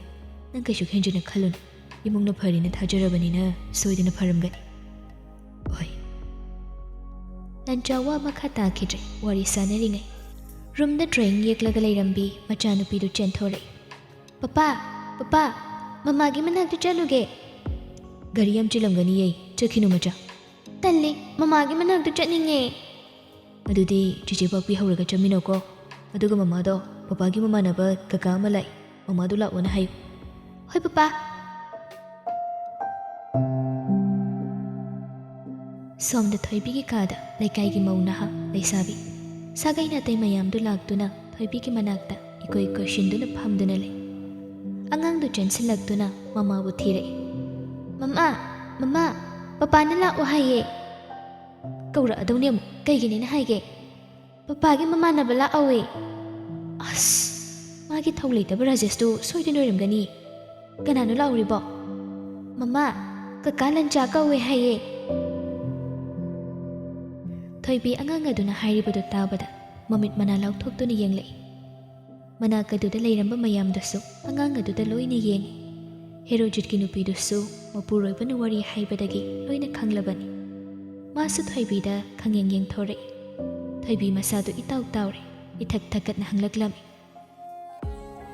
[SPEAKER 1] ꯅꯪ ꯀꯩꯁꯨ ꯍꯦꯟꯖꯤꯟꯅ ꯈꯜꯂꯨꯅꯨ. ꯏꯃꯨꯡꯅ ꯐꯔꯦꯅ ꯊꯥꯖꯔꯕꯅꯤꯅ ꯁꯣꯏꯗꯅ ꯐꯔꯝꯒꯅꯤ. ꯍꯣꯏ. ꯂꯟꯆꯥ ꯋꯥ ꯃꯈꯥ ꯇꯥꯈꯤꯗ꯭ꯔꯦ. ꯋꯥꯔꯤ ꯁꯥꯟꯅꯔꯤꯉꯩ ꯔꯨꯝꯗ ꯗ꯭ꯔꯣꯌꯤꯡ ꯌꯦꯛꯂꯒ ꯂꯩꯔꯝꯕꯤ ꯃꯆꯥꯅꯨꯄꯤꯗꯨ ꯆꯦꯟꯊꯣꯔꯛꯏ. ꯄꯄꯥ, ꯄꯄꯥ, ꯃꯃꯥꯒꯤ ꯃꯅꯥꯛꯇ ꯆꯠꯂꯨꯒꯦ. ꯒꯥꯔꯤ ꯌꯥꯝ ꯆꯤꯜꯂꯝꯒꯅꯤꯌꯦ. ꯆꯠꯈꯤꯅꯨ ꯃꯆꯥ. ꯇꯜꯂꯦ, ꯃꯃꯥꯒꯤ ꯃꯅꯥꯛꯇ ꯆꯠꯅꯤꯡꯉꯦ. ꯑꯗꯨꯗꯤ ꯆꯤꯆꯦ ꯄꯥꯛꯄꯤ ꯍꯧꯔꯒ ꯆꯠꯃꯤꯟꯅꯧꯀꯣ. ꯑꯗꯨꯒ ꯃꯃꯥꯗꯣ ꯄꯄꯥꯒꯤ ꯃꯃꯥꯟꯅꯕ ꯀꯀꯥ ꯑꯃ ꯂꯥꯛꯏ. ꯃꯃꯥꯗꯨ ꯂꯥꯛꯑꯣꯅ ꯍꯥꯏꯌꯨ. ꯍꯣꯏ ꯄꯄꯥ. ꯁꯣꯝꯗ ꯊꯣꯏꯕꯤꯒꯤ ꯀꯥꯗ ꯂꯩꯀꯥꯏꯒꯤ ꯃꯧ ꯅꯍꯥ ꯂꯩꯁꯥꯕꯤ ꯁꯥꯒꯩ ꯅꯥꯇꯩ ꯃꯌꯥꯝꯗꯨ ꯂꯥꯛꯇꯨꯅ ꯊꯣꯏꯕꯤꯒꯤ ꯃꯅꯥꯛꯇ ꯏꯀꯣꯏ ꯀꯣꯏꯁꯤꯟꯗꯨꯅ ꯐꯝꯗꯨꯅ ꯂꯩ. ꯑꯉꯥꯡꯗꯨ ꯆꯦꯟꯁꯤꯜꯂꯛꯇꯨꯅ ꯃꯃꯥꯕꯨ ꯊꯤꯔꯛꯏ. ꯃꯃꯥ, ꯃꯃꯥ, ꯄꯄꯥꯅ ꯂꯥꯛꯑꯣ ꯍꯥꯏꯌꯦ. ꯀꯧꯔꯛꯑꯗꯧꯅꯦ ꯑꯃꯨꯛ. ꯀꯩꯒꯤꯅꯦꯅ ꯍꯥꯏꯒꯦ? ꯄꯄꯥꯒꯤ ꯃꯃꯥꯟꯅꯕ ꯂꯥꯛꯑꯧꯋꯦ. ꯑꯁ, ꯃꯥꯒꯤ ꯊꯧ ꯂꯩꯇꯕ ꯔꯥꯖꯦꯁꯇꯨ ꯁꯣꯏꯗꯅ ꯑꯣꯏꯔꯝꯒꯅꯤ. ꯀꯅꯥꯅꯣ ꯂꯥꯛꯎꯔꯤꯕꯣ? ꯃꯃꯥ, ꯀꯀꯥ ꯂꯟꯆꯥ ꯀꯧꯋꯦ ꯍꯥꯏꯌꯦ. ꯊꯣꯏꯕꯤ ꯑꯉꯥꯡ ꯑꯗꯨꯅ ꯍꯥꯏꯔꯤꯕꯗꯨ ꯇꯥꯕꯗ ꯃꯃꯤꯠ ꯃꯅꯥ ꯂꯥꯎꯊꯣꯛꯇꯨꯅ ꯌꯦꯡꯂꯛꯏ. ꯃꯅꯥꯛ ꯑꯗꯨꯗ ꯂꯩꯔꯝꯕ ꯃꯌꯥꯝꯗꯨꯁꯨ ꯑꯉꯥꯡ ꯑꯗꯨꯗ ꯂꯣꯏꯅ ꯌꯦꯡꯉꯤ. ꯍꯦꯔꯣꯖꯤꯠꯀꯤ ꯅꯨꯄꯤꯗꯨꯁꯨ ꯃꯄꯨꯔꯣꯏꯕꯅ ꯋꯥꯔꯤ ꯍꯥꯏꯕꯗꯒꯤ ꯂꯣꯏꯅ ꯈꯪꯂꯕꯅꯤ. ꯃꯥꯁꯨ ꯊꯣꯏꯕꯤꯗ ꯈꯪꯌꯦꯡ ꯌꯦꯡꯊꯣꯔꯛꯏ. ꯊꯣꯏꯕꯤ ꯃꯁꯥꯗꯨ ꯏꯇꯥꯎ ꯇꯥꯎꯔꯦ. ꯏꯊꯛ ꯊꯛꯀꯠꯅ ꯍꯪꯂꯛꯂꯝꯃꯤ.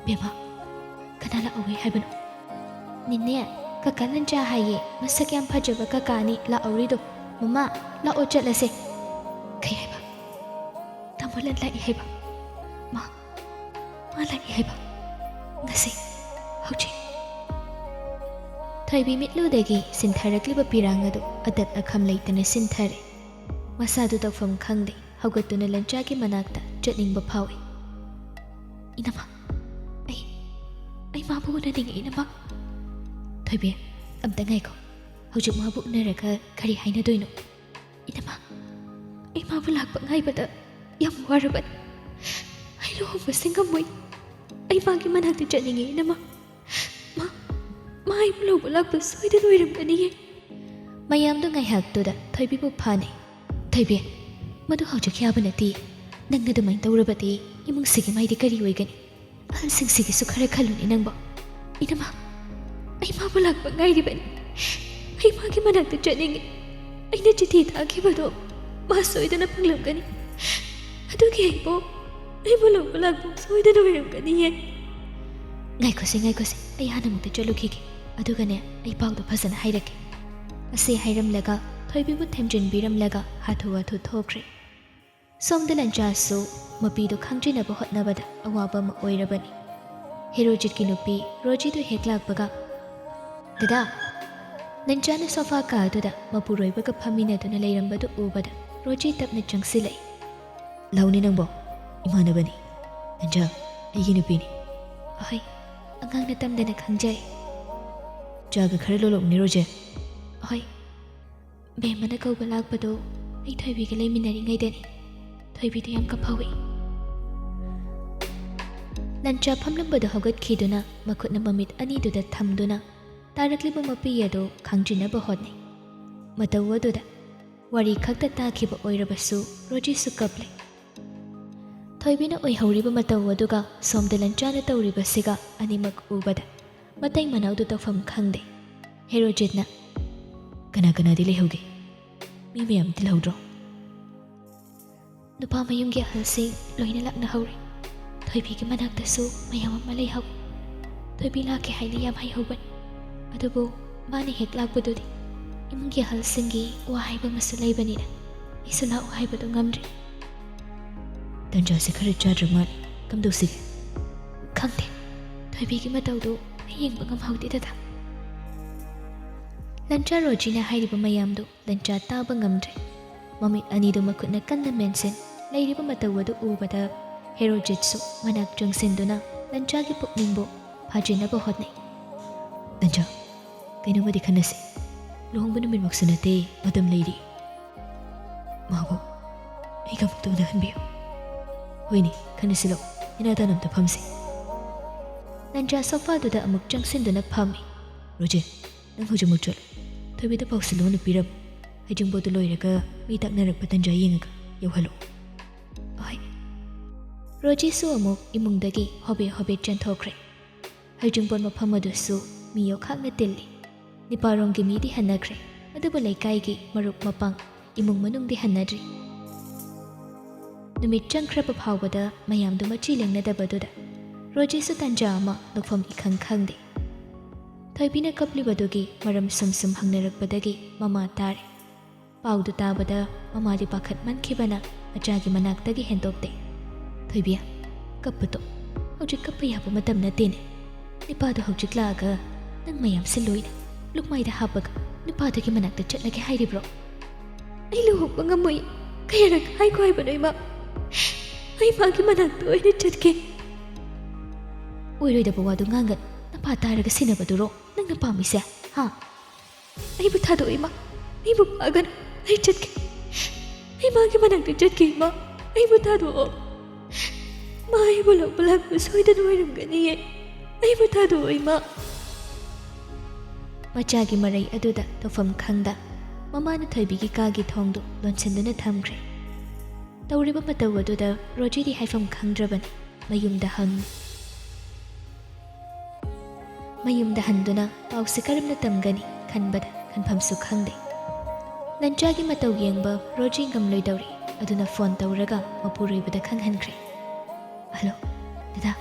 [SPEAKER 1] ꯕꯦꯝꯃ, ꯀꯅꯥ ꯂꯥꯛꯑꯧꯋꯦ ꯍꯥꯏꯕꯅꯣ? ꯅꯤꯅꯦ, ꯀꯀꯥ ꯂꯟꯆꯥ ꯍꯥꯏꯌꯦ. ꯃꯁꯛ ꯌꯥꯝ ꯐꯖꯕ ꯀꯀꯥꯅꯤ ꯂꯥꯛꯑꯧꯔꯤꯗꯣ. ꯃꯃꯥ, ꯂꯥꯛꯑꯣ ꯆꯠꯂꯁꯦ. ꯀꯩ ꯍꯥꯏꯕ? ꯇꯥꯃꯣꯂꯟ ꯂꯥꯛꯏ ꯍꯥꯏꯕ? ꯃꯥ ꯂꯥꯛꯏ ꯍꯥꯏꯕ? ꯉꯁꯤ, ꯍꯧꯖꯤꯛ? ꯊꯣꯏꯕꯤ ꯃꯤꯠꯂꯨꯗꯒꯤ ꯁꯤꯟꯊꯔꯛꯂꯤꯕ ꯄꯤꯔꯥꯡ ꯑꯗꯨ ꯑꯇꯠ ꯑꯈꯝ ꯂꯩꯇꯅ ꯁꯤꯟꯊꯔꯦ. ꯃꯁꯥꯗꯨ ꯇꯧꯐꯝ ꯈꯪꯗꯦ. ꯍꯧꯒꯠꯇꯨꯅ ꯂꯟꯆꯥꯒꯤ ꯃꯅꯥꯛꯇ ꯆꯠꯅꯤꯡꯕ ꯐꯥꯎꯏ. ꯏꯅꯝꯃ, ꯑꯩ ꯃꯥꯕꯨ ꯎꯅꯅꯤꯡꯉꯤ ꯏꯅꯝꯃ. ꯊꯣꯏꯕꯤ, ꯑꯝꯇ ꯉꯥꯏꯈꯣ. ꯍꯧꯖꯤꯛ ꯃꯥꯕꯨ ꯎꯅꯔꯒ ꯀꯔꯤ ꯍꯥꯏꯅꯗꯣꯏꯅꯣ? ꯏꯅꯝꯃ, ꯑꯩ ꯃꯥꯕꯨ ꯂꯥꯛꯄ ꯉꯥꯏꯕꯗ ꯌꯥꯝ ꯋꯥꯔꯕꯅꯤ. ꯑꯩ ꯂꯨꯍꯣꯡꯕꯁꯦ ꯉꯝꯃꯣꯏ. ꯑꯩ ꯃꯥꯒꯤ ꯃꯅꯥꯛꯇ ꯆꯠꯅꯤꯡꯉꯤ ꯏꯅꯝꯃ. ꯃꯥ ꯑꯩꯕꯨ ꯂꯧꯕ ꯂꯥꯛꯄ ꯁꯣꯏꯗꯅ ꯑꯣꯏꯔꯝꯒꯅꯤꯌꯦ. ꯃꯌꯥꯝꯗꯨ ꯉꯥꯏꯍꯥꯛꯇꯨꯗ ꯊꯣꯏꯕꯤꯕꯨ ꯐꯥꯅꯩ. ꯊꯣꯏꯕꯤ, ꯃꯗꯨ ꯍꯧꯖꯤꯛ ꯌꯥꯕ ꯅꯠꯇꯦ. ꯅꯪꯅ ꯑꯗꯨꯃꯥꯏꯅ ꯇꯧꯔꯕꯗꯤ ꯏꯃꯨꯡꯁꯤꯒꯤ ꯃꯥꯏꯗꯤ ꯀꯔꯤ ꯑꯣꯏꯒꯅꯤ? ꯑꯍꯜꯁꯤꯡꯁꯤꯒꯤꯁꯨ ꯈꯔ ꯈꯜꯂꯨꯅꯦ ꯅꯪꯕꯣ. ꯏꯅꯝꯃ, ꯑꯩ ꯃꯥꯕꯨ ꯂꯥꯛꯄ ꯉꯥꯏꯔꯤꯕꯅꯤ. ꯑꯩ ꯃꯥꯒꯤ ꯃꯅꯥꯛꯇ ꯆꯠꯅꯤꯡꯉꯤ. ꯑꯩꯅ ꯆꯤꯊꯤ ꯊꯥꯈꯤꯕꯗꯣ ꯃꯥ ꯁꯣꯏꯗꯅ ꯐꯪꯂꯝꯒꯅꯤ. ꯑꯗꯨꯒꯤ ꯑꯩꯕꯨ ꯂꯧꯕ ꯂꯥꯛꯄ ꯁꯣꯏꯗꯅ ꯑꯣꯏꯔꯝꯒꯅꯤꯌꯦ. ꯉꯥꯏꯈꯣꯁꯦ, ꯑꯩ ꯍꯥꯟꯅꯃꯨꯛꯇ ꯆꯠꯂꯨꯈꯤꯒꯦ. ꯑꯗꯨꯒꯅꯦ, ꯑꯩ ꯄꯥꯎꯗꯣ ꯐꯖꯅ ꯍꯥꯏꯔꯛꯀꯦ. ꯑꯁꯤ ꯍꯥꯏꯔꯝꯂꯒ ꯊꯣꯏꯕꯤꯕꯨ ꯊꯦꯝꯖꯤꯟꯕꯤꯔꯝꯂꯒ ꯍꯥꯊꯨ ꯍꯥꯊꯨ ꯊꯣꯛꯈ꯭ꯔꯦ. ꯁꯣꯝꯗ ꯂꯟꯆꯥꯁꯨ ꯃꯄꯤꯗꯨ ꯈꯪꯖꯤꯟꯅꯕ ꯍꯣꯠꯅꯕꯗ ꯑꯋꯥꯕ ꯑꯃ ꯑꯣꯏꯔꯕꯅꯤ. ꯍꯦꯔꯣꯖꯤꯠꯀꯤ ꯅꯨꯄꯤ ꯔꯣꯖꯤꯗꯨ ꯍꯦꯛ ꯂꯥꯛꯄꯒ, ꯗꯗꯥ. ꯂꯟꯆꯥꯅ ꯁꯣꯐꯥ ꯀꯥꯗꯨꯗ ꯃꯄꯨꯔꯣꯏꯕꯒ ꯐꯝꯃꯤꯟꯅꯗꯨꯅ ꯂꯩꯔꯝꯕꯗꯨ ꯎꯕꯗ ꯔꯣꯖꯤ ꯇꯞꯅ ꯆꯪꯁꯤꯜꯂꯛꯏ. ꯂꯥꯎꯅꯦ ꯅꯪꯕꯣ. ꯏꯃꯥꯟꯅꯕꯅꯤ. ꯂꯟꯆꯥ, ꯑꯩꯒꯤ ꯅꯨꯄꯤꯅꯤ. ꯑꯍꯣꯏ, ꯑꯉꯥꯡꯅ ꯇꯝꯗꯅ ꯈꯪꯖꯩ. ꯆꯥꯒ ꯈꯔ ꯂꯣꯜꯂꯛꯎꯅꯦ ꯔꯣꯖꯦ. ꯑꯍꯣꯏ. ꯕꯦꯝꯃꯅ ꯀꯧꯕ ꯂꯥꯛꯄꯗꯣ ꯑꯩ ꯊꯣꯏꯕꯤꯒ ꯂꯩꯃꯤꯟꯅꯔꯤꯉꯩꯗꯅꯤ. ꯊꯣꯏꯕꯤꯗꯣ ꯌꯥꯝ ꯀꯞꯍꯧꯏ. ꯂꯟꯆꯥ ꯐꯝꯂꯝꯕꯗꯣ ꯍꯧꯒꯠꯈꯤꯗꯨꯅ ꯃꯈꯨꯠꯅ ꯃꯃꯤꯠ ꯑꯅꯤꯗꯨꯗ ꯊꯝꯗꯨꯅ ꯇꯥꯔꯛꯂꯤꯕ ꯃꯄꯤ ꯑꯗꯨ ꯈꯪꯖꯤꯟꯅꯕ ꯍꯣꯠꯅꯩ. ꯃꯇꯧ ꯑꯗꯨꯗ ꯋꯥꯔꯤ ꯈꯛꯇ ꯇꯥꯈꯤꯕ ꯑꯣꯏꯔꯕꯁꯨ ꯔꯣꯖꯤꯁꯨ ꯀꯞꯂꯤ. ꯊꯣꯏꯕꯤꯅ ꯑꯣꯏꯍꯧꯔꯤꯕ ꯃꯇꯧ ꯑꯗꯨꯒ ꯁꯣꯝꯗ ꯂꯟꯆꯥꯅ ꯇꯧꯔꯤꯕꯁꯤꯒ ꯑꯅꯤꯃꯛ ꯎꯕꯗ ꯃꯇꯩ ꯃꯅꯥꯎꯗꯨ ꯇꯧꯐꯝ ꯈꯪꯗꯦ. ꯍꯦꯔꯣꯖꯤꯠꯅ, ꯀꯅꯥ ꯀꯅꯥꯗꯤ ꯂꯩꯍꯧꯒꯦ? ꯃꯤ ꯃꯌꯥꯝ ꯇꯤꯜꯍꯧꯗ꯭ꯔꯣ? ꯅꯨꯄꯥ ꯃꯌꯨꯝꯒꯤ ꯑꯍꯜꯁꯤꯡ ꯂꯣꯏꯅ ꯂꯥꯛꯅꯍꯧꯔꯦ. ꯊꯣꯏꯕꯤꯒꯤ ꯃꯅꯥꯛꯇꯁꯨ ꯃꯌꯥꯝ ꯑꯃ ꯂꯩꯍꯧꯏ. ꯊꯣꯏꯕꯤ ꯂꯥꯛꯀꯦ ꯍꯥꯏꯅ ꯌꯥꯝ ꯍꯩꯍꯧꯕꯅꯤ. ꯑꯗꯨꯕꯨ ꯃꯥꯅ ꯍꯦꯛ ꯂꯥꯛꯄꯗꯨꯗꯤ ꯏꯃꯨꯡꯒꯤ ꯑꯍꯜꯁꯤꯡꯒꯤ ꯋꯥ ꯍꯥꯏꯕ ꯑꯃꯁꯨ ꯂꯩꯕꯅꯤꯅ ꯑꯩꯁꯨ ꯂꯥꯛꯑꯣ ꯍꯥꯏꯕꯗꯣ ꯉꯝꯗ꯭ꯔꯦ. ꯇꯟꯖꯥꯁꯦ ꯈꯔ ꯆꯥꯗ꯭ꯔ ꯃꯥꯜꯂꯤ. ꯀꯝꯗꯧꯁꯤꯒꯦ? ꯈꯪꯗꯦ. ꯊꯣꯏꯕꯤꯒꯤ ꯃꯇꯧꯗꯨ ꯑꯩ ꯌꯦꯡꯕ ꯉꯝꯍꯧꯗꯦ ꯗꯗꯥ. ꯂꯟꯆꯥ ꯔꯣꯖꯤꯅ ꯍꯥꯏꯔꯤꯕ ꯃꯌꯥꯝꯗꯨ ꯂꯟꯆꯥ ꯇꯥꯕ ꯉꯝꯗ꯭ꯔꯦ. ꯃꯃꯤꯠ ꯑꯅꯤꯗꯨ ꯃꯈꯨꯠꯅ ꯀꯟꯅ ꯃꯦꯟꯁꯤꯟ ꯂꯩꯔꯤꯕ ꯃꯇꯧ ꯑꯗꯨ ꯎꯕꯗ ꯍꯦꯔꯣꯖꯤꯠꯁꯨ ꯃꯅꯥꯛ ꯆꯪꯁꯤꯟꯗꯨꯅ ꯂꯟꯆꯥꯒꯤ ꯄꯨꯛꯅꯤꯡꯕꯨ ꯐꯥꯖꯤꯟꯅꯕ ꯍꯣꯠꯅꯩ. ꯂꯟꯆꯥ, ꯀꯩꯅꯣꯃꯗꯤ ꯈꯟꯅꯁꯤ. ꯂꯨꯍꯣꯡꯕ ꯅꯨꯃꯤꯠꯃꯛꯁꯨ ꯅꯠꯇꯦ, ꯃꯇꯝ ꯂꯩꯔꯤ. ꯃꯥꯕꯨ ꯑꯩꯒ ꯑꯃꯨꯛꯇ ꯎꯅꯍꯟꯕꯤꯌꯨ. ꯍꯣꯏꯅꯦ, ꯈꯟꯅꯁꯤ ꯂꯥꯛꯑꯣ. ꯅꯦꯅꯥ ꯇꯥꯅ ꯑꯝꯇ ꯐꯝꯁꯤ. ꯂꯟꯆꯥ ꯁꯣꯐꯥꯗꯨꯗ ꯑꯃꯨꯛ ꯆꯪꯁꯤꯟꯗꯨꯅ ꯐꯝꯃꯤ. ꯔꯣꯖꯦ, ꯅꯪ ꯍꯧꯖꯤꯛꯃꯛ ꯆꯠꯂꯨ. ꯊꯣꯏꯕꯤꯗ ꯄꯥꯎꯁꯤꯜꯂꯣꯅ ꯄꯤꯔꯝꯃꯨ. ꯍꯩꯖꯤꯡꯄꯣꯠꯇꯨ ꯂꯣꯏꯔꯒ ꯃꯤ ꯇꯥꯛꯅꯔꯛꯄ ꯇꯟꯖꯥ ꯌꯦꯡꯉꯒ
[SPEAKER 2] ꯌꯧꯍꯜꯂꯣ.
[SPEAKER 1] ꯍꯣꯏ. ꯔꯣꯖꯤꯁꯨ ꯑꯃꯨꯛ ꯏꯃꯨꯡꯗꯒꯤ ꯍꯣꯕꯦ ꯆꯦꯟꯊꯣꯛꯈ꯭ꯔꯦ. ꯍꯩꯖꯤꯡꯄꯣꯠ ꯃꯐꯝ ꯑꯗꯨꯁꯨ ꯃꯤ ꯌꯣꯛꯈꯥꯛꯅ ꯇꯤꯜꯂꯤ. ꯅꯤꯄꯥꯔꯣꯝꯒꯤ ꯃꯤꯗꯤ ꯍꯟꯅꯈ꯭ꯔꯦ, ꯑꯗꯨꯕꯨ ꯂꯩꯀꯥꯏꯒꯤ ꯃꯔꯨꯞ ꯃꯄꯥꯡ ꯏꯃꯨꯡ ꯃꯅꯨꯡꯗꯤ ꯍꯟꯅꯗ꯭ꯔꯤ. ꯅꯨꯃꯤꯠ ꯆꯪꯈ꯭ꯔꯕ ꯐꯥꯎꯕꯗ ꯃꯌꯥꯝꯗꯨ ꯃꯆꯤ ꯂꯦꯡꯅꯗꯕꯗꯨꯗ ꯔꯣꯖꯤꯁꯨ ꯇꯟꯖꯥ ꯑꯃ ꯂꯧꯐꯝ ꯏꯈꯪ ꯈꯪꯗꯦ. ꯊꯣꯏꯕꯤꯅ ꯀꯞꯂꯤꯕꯗꯨꯒꯤ ꯃꯔꯝ ꯁꯨꯝ ꯍꯪꯅꯔꯛꯄꯗꯒꯤ ꯃꯃꯥ ꯇꯥꯔꯦ. ꯄꯥꯎꯗꯨ ꯇꯥꯕꯗ ꯃꯃꯥꯗꯤ ꯄꯥꯈꯠꯃꯟꯈꯤꯕꯅ ꯃꯆꯥꯒꯤ ꯃꯅꯥꯛꯇꯒꯤ ꯍꯦꯟꯗꯣꯛꯇꯦ. ꯊꯣꯏꯕꯤ, ꯀꯞꯄꯨꯇꯣ. ꯍꯧꯖꯤꯛ ꯀꯞꯄ ꯌꯥꯕ ꯃꯇꯝ ꯅꯠꯇꯦꯅꯦ. ꯅꯤꯄꯥꯗꯣ ꯍꯧꯖꯤꯛ ꯂꯥꯛꯑꯒ ꯅꯪ ꯃꯌꯥꯝꯁꯦ ꯂꯣꯏꯅ ꯂꯨꯛꯃꯥꯏꯗ ꯍꯥꯞꯄꯒ ꯅꯤꯄꯥꯗꯨꯒꯤ ꯃꯅꯥꯛꯇ ꯆꯠꯂꯒꯦ ꯍꯥꯏꯔꯤꯕ꯭ꯔꯣ? ꯑꯩ ꯂꯨꯍꯣꯡꯕ ꯉꯝꯃꯣꯏ. ꯀꯌꯥꯔꯛ ꯍꯥꯏꯈꯣ ꯍꯥꯏꯕꯅꯣ ꯏꯃꯥ? ꯑꯩ ꯃꯥꯒꯤ ꯃꯅꯥꯛꯇ ꯑꯣꯏꯅ ꯆꯠꯀꯦ. ꯑꯣꯏꯔꯣꯏꯗꯕ ꯋꯥꯗꯨ ꯉꯥꯡꯒꯟ. ꯅꯄꯥ ꯇꯥꯔꯒ ꯁꯤꯟꯅꯕꯗꯨꯔꯣ ꯅꯪꯅ ꯄꯥꯝꯃꯤꯁꯦ? ꯍꯥ? ꯑꯩꯕꯨ ꯊꯥꯗꯣꯛꯑꯣ ꯏꯃꯥ. ꯑꯩꯕꯨ ꯄꯥꯒꯅꯨ. ꯑꯩ ꯆꯠꯀꯦ. ꯑꯩ ꯃꯥꯒꯤ ꯃꯅꯥꯛꯇ ꯆꯠꯀꯦ ꯏꯃꯥ. ꯑꯩꯕꯨ ꯊꯥꯗꯣꯛꯑꯣ. ꯃꯥ ꯑꯩꯕꯨ ꯂꯧꯕ ꯂꯥꯛꯄ ꯁꯣꯏꯗꯅ ꯑꯣꯏꯔꯝꯒꯅꯤꯌꯦ. ꯑꯩꯕꯨ ꯊꯥꯗꯣꯛꯑꯣ ꯏꯃꯥ. ꯃꯆꯥꯒꯤ ꯃꯔꯩ ꯑꯗꯨꯗ ꯇꯧꯐꯝ ꯈꯪꯗ ꯃꯃꯥꯅ ꯊꯣꯏꯕꯤꯒꯤ ꯀꯥꯒꯤ ꯊꯣꯡꯗꯨ ꯂꯣꯟꯁꯤꯟꯗꯨꯅ ꯊꯝꯈ꯭ꯔꯦ. ꯇꯧꯔꯤꯕ ꯃꯇꯧ ꯑꯗꯨꯗ ꯔꯣꯖꯤꯗꯤ ꯍꯥꯏꯐꯝ ꯈꯪꯗ꯭ꯔꯕꯅꯤ. ꯃꯌꯨꯝꯗ ꯍꯟꯗꯨꯅ ꯄꯥꯎꯁꯦ ꯀꯔꯝꯅ ꯇꯝꯒꯅꯤ ꯈꯟꯕꯗ ꯈꯟꯐꯝꯁꯨ ꯈꯪꯗꯦ. ꯂꯟꯆꯥꯒꯤ ꯃꯇꯧ ꯌꯦꯡꯕ ꯔꯣꯖꯤ ꯉꯝꯂꯣꯏꯗꯧꯔꯤ. ꯑꯗꯨꯅ ꯐꯣꯟ ꯇꯧꯔꯒ ꯃꯄꯨꯔꯣꯏꯕꯗ ꯈꯪꯍꯟꯈ꯭ꯔꯦ. ꯍꯜꯂꯣ ꯗꯗꯥ.